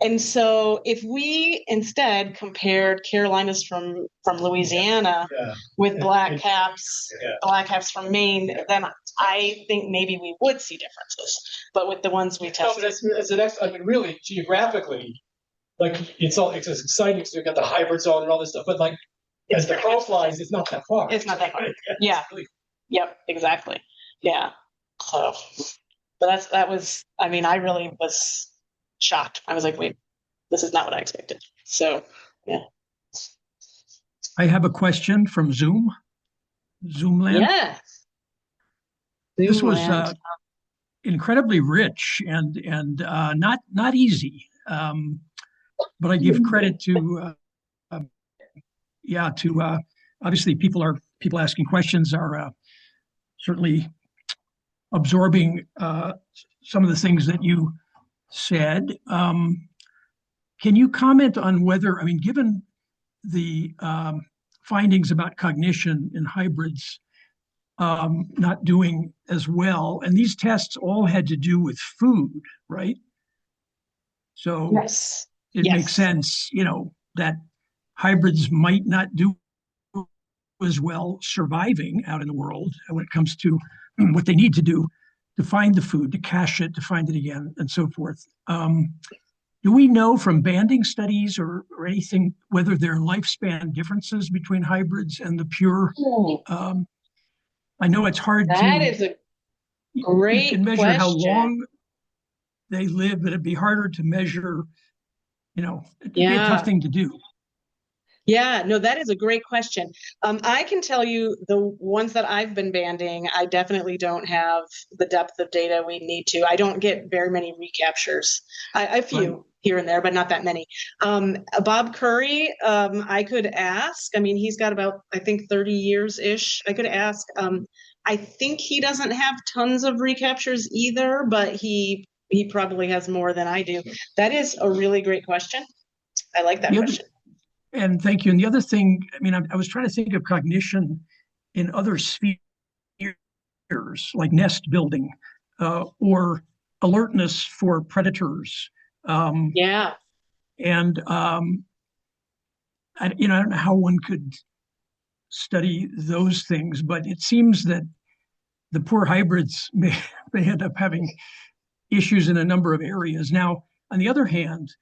And so if we instead compared Carolinas from Louisiana with black caps from Maine, then I think maybe we would see differences. But with the ones we tested.
Really, geographically, like it's exciting because we've got the hybrid zone and all this stuff, but like as the crow flies, it's not that far.
It's not that far. Yeah. Yep, exactly. Yeah. So, but I really was shocked. I was like, wait, this is not what I expected. So, yeah.
I have a question from Zoomland.
Yeah.
This was incredibly rich and not easy. But I give credit to obviously people asking questions are certainly absorbing some of the things that you said. Can you comment on whether, given the findings about cognition in hybrids not doing as well, and these tests all had to do with food, right? So
Yes.
it makes
Yes.
sense, that hybrids might not do as well surviving out in the world when it comes to what they need to do to find the food, to cache it, to find it again, and so forth. Do we know from banding studies or anything whether there are lifespan differences between hybrids and the pure? I know it's hard
That
to,
is a
you can
great
measure how
question.
long they live, but it'd be harder to measure, it'd be a tough
Yeah.
thing to do.
Yeah, no, that is a great question. I can tell you the ones that I've been banding, I definitely don't have the depth of data we need to. I don't get very many recaptures. A
Right.
few here and there, but not that many. Bob Curry, I could ask. I mean, he's got about, I think, 30 years-ish. I could ask. I think he doesn't have tons of recaptures either, but he probably has more than I do. That is a really great question. I like that
The other,
question.
and thank you. And the other thing, I mean, I was trying to think of cognition in other spheres, like nest building, or alertness for predators. Um,
Yeah.
and I don't know how one could study those things, but it seems that the poor hybrids may end up having issues in a number of areas. Now, on the other hand,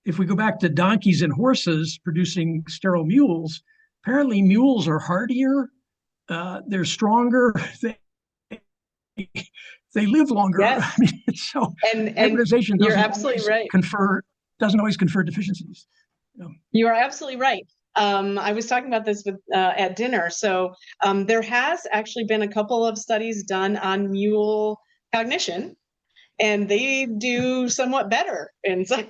if we go back to donkeys and horses producing sterile mules, apparently mules are hardier, they're stronger, they live longer. I
Yes.
mean, so
And
hybridization
you're absolutely right.
doesn't always confer deficiencies.
You are absolutely right. I was talking about this with at dinner. So there has actually been a couple of studies done on mule cognition, and they do somewhat better in some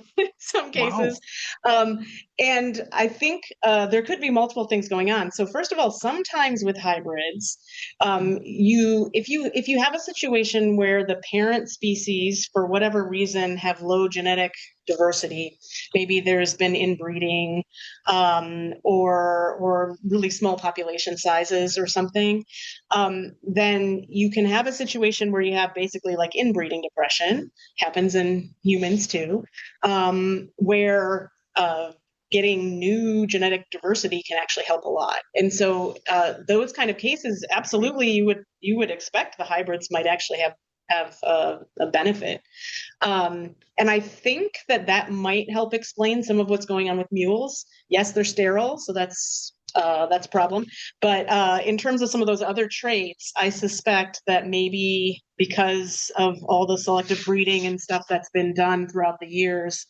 Wow.
cases. Um, and I think there could be multiple things going on. So first of all, sometimes with hybrids, if you have a situation where the parent species, for whatever reason, have low genetic diversity, maybe there's been inbreeding, or really small population sizes or something, then you can have a situation where you have basically like inbreeding depression, happens in humans too, where getting new genetic diversity can actually help a lot. And so those kind of cases, absolutely, you would expect the hybrids might actually have a benefit. And I think that might help explain some of what's going on with mules. Yes, they're sterile, so that's a problem. But in terms of some of those other traits, I suspect that maybe because of all the selective breeding and stuff that's been done throughout the years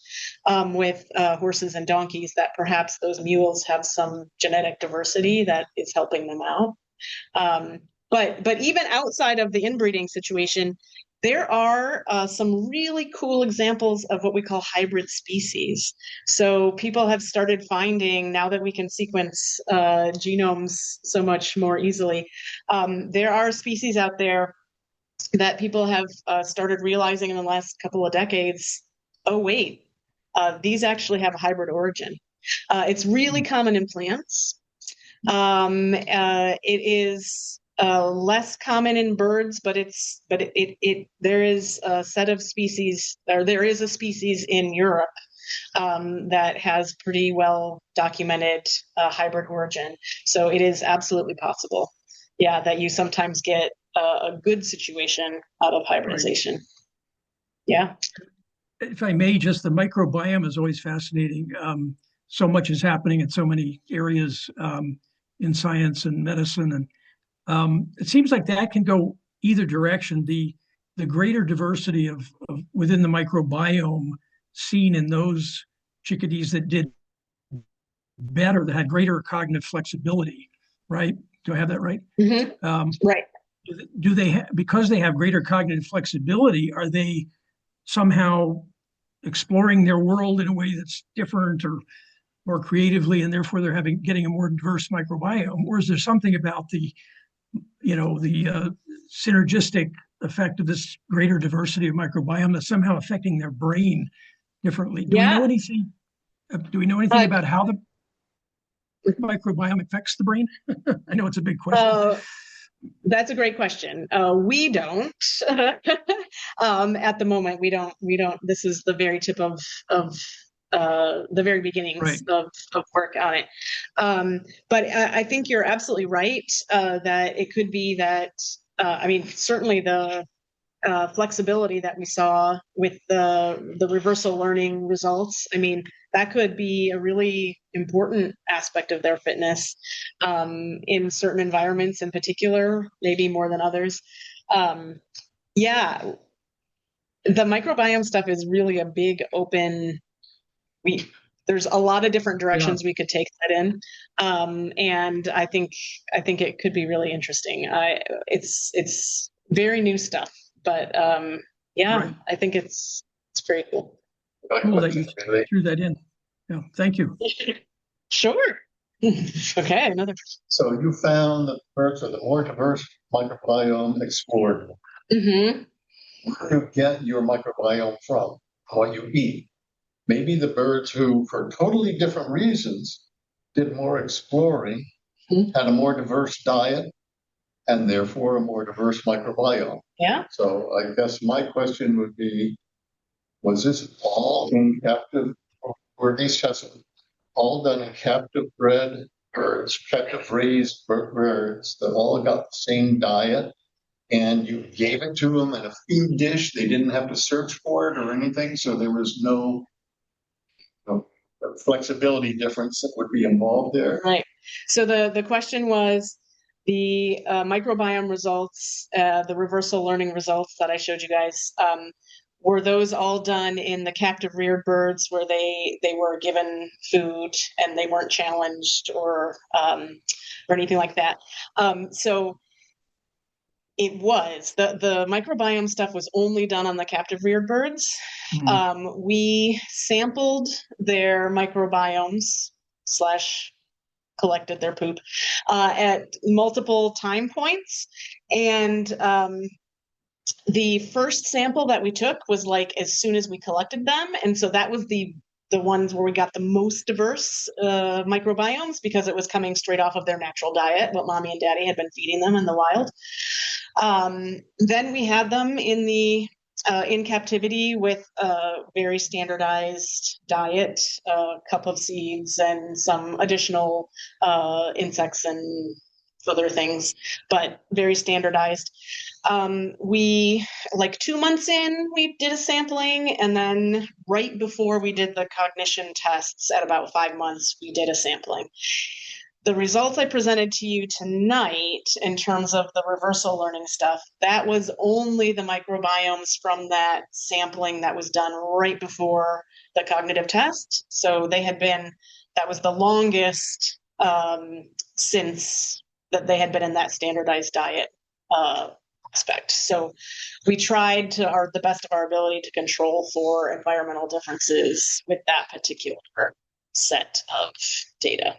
with horses and donkeys, that perhaps those mules have some genetic diversity that is helping them out. But even outside of the inbreeding situation, there are some really cool examples of what we call hybrid species. So people have started finding, now that we can sequence genomes so much more easily, there are species out there that people have started realizing in the last couple of decades, oh, wait, these actually have a hybrid origin. It's really common in plants. It is less common in birds, but there is a set of species, or there is a species in Europe that has pretty well documented hybrid origin. So it is absolutely possible, yeah, that you sometimes get a good situation out of hybridization. Right. Yeah.
If I may, just the microbiome is always fascinating. So much is happening in so many areas in science and medicine, and it seems like that can go either direction. The greater diversity of within the microbiome seen in those chickadees that did better, that had greater cognitive flexibility, right? Do I have that right?
Mm-hmm. Right.
Do they because they have greater cognitive flexibility, are they somehow exploring their world in a way that's different or more creatively, and therefore they're getting a more diverse microbiome? Or is there something about the synergistic effect of this greater diversity of microbiome that's somehow affecting their brain differently? Do we know anything? Do we know anything about how the microbiome affects the brain? I know it's a big question.
That's a great question. We don't. At the moment, we don't. This is the very tip of the very beginnings
Right.
of work on it. But I think you're absolutely right that it could be that. I mean, certainly the flexibility that we saw with the reversal learning results. I mean, that could be a really important aspect of their fitness in certain environments in particular, maybe more than others. Um, yeah, the microbiome stuff is really a big open. We there's a lot of different
Yeah.
directions we could take that in, and I think it could be really interesting. It's very new stuff, but yeah,
Right.
I think it's very cool.
Cool that you threw that in. Yeah. Thank you.
Sure. Okay, another.
So you found that birds are the more diverse microbiome explored.
Mm-hmm.
Where do you get your microbiome from? What you eat. Maybe the birds who, for totally different reasons, did more exploring, had a more diverse diet, and therefore a more diverse microbiome.
Yeah.
So I guess my question would be, was this all in captive, were these tests all done in captive bred birds, captive raised birds that all got the same diet? And you gave it to them in a feed dish. They didn't have to search for it or anything. So there was no flexibility difference that would be involved there.
Right. So the question was the microbiome results, the reversal learning results that I showed you guys. Were those all done in the captive reared birds where they were given food and they weren't challenged or anything like that? So it was the microbiome stuff was only done on the captive reared birds. We sampled their microbiomes slash collected their poop at multiple time points. And the first sample that we took was like as soon as we collected them. And so that was the ones where we got the most diverse microbiomes because it was coming straight off of their natural diet, what mommy and daddy had been feeding them in the wild. Then we had them in captivity with a very standardized diet, a cup of seeds and some additional insects and other things, but very standardized. We, like 2 months in, we did a sampling, and then right before we did the cognition tests at about 5 months, we did a sampling. The results I presented to you tonight in terms of the reversal learning stuff, that was only the microbiomes from that sampling that was done right before the cognitive test. So that was the longest since that they had been in that standardized diet aspect. So we tried the best of our ability to control for environmental differences with that particular set of data.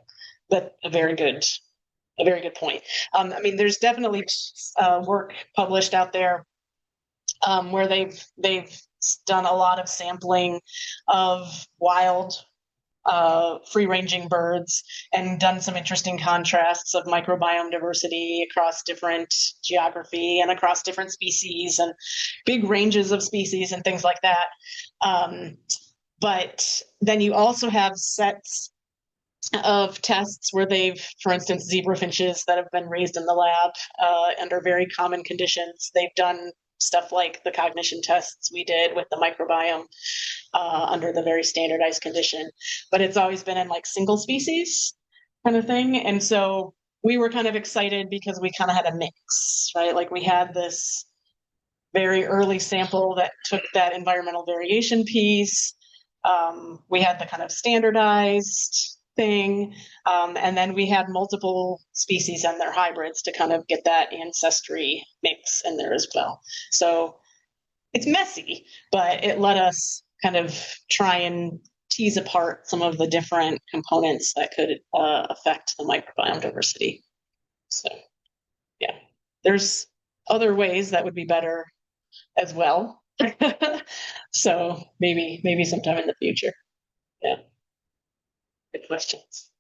But a very good point. I mean, there's definitely work published out there where they've done a lot of sampling of wild free-ranging birds and done some interesting contrasts of microbiome diversity across different geography and across different species and big ranges of species and things like that. But then you also have sets of tests where for instance, zebra finches that have been raised in the lab under very common conditions, they've done stuff like the cognition tests we did with the microbiome under the very standardized condition. But it's always been in like single species kind of thing. And so we were kind of excited because we kind of had a mix, right? Like we had this very early sample that took that environmental variation piece. We had the kind of standardized thing. And then we had multiple species and their hybrids to kind of get that ancestry mix in there as well. So it's messy, but it let us kind of try and tease apart some of the different components that could affect the microbiome diversity. So yeah, there's other ways that would be better as well. So maybe sometime in the future. Yeah. Good questions.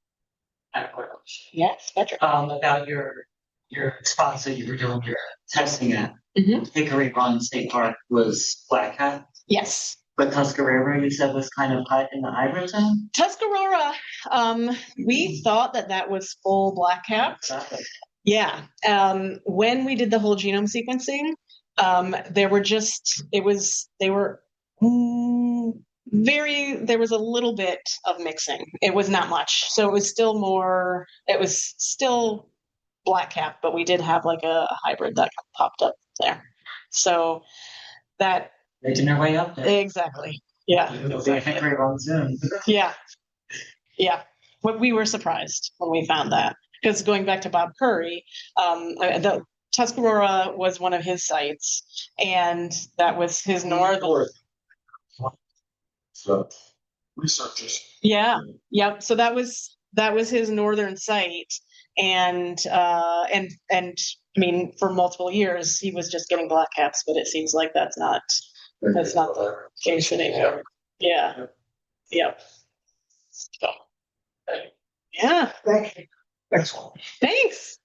I have a quick question.
Yes, Patrick.
About your your spots that you were doing your testing at,
Mhm.
Hickory Run State Park was black hat,
Yes.
but Tuscarora you said was kind of in the hybrid zone?
Tuscarora, we thought that that was full black cap.
Exactly.
Yeah. When we did the whole genome sequencing, there were just, they were there was a little bit of mixing. It was not much. So it was still black cap, but we did have like a hybrid that popped up there. So that.
Making their way up there.
Exactly. Yeah.
It'll be a Hickory Run soon.
Yeah. Yeah. We were surprised when we found that. Because going back to Bob Curry, the Tuscarora was one of his sites, and that was his north.
So researchers.
Yeah, yep. So that was his northern site, and I mean, for multiple years he was just getting black caps, but it seems like that's not the case anymore. Yeah, yep. So, yeah.
Thank you. Excellent.
Thanks.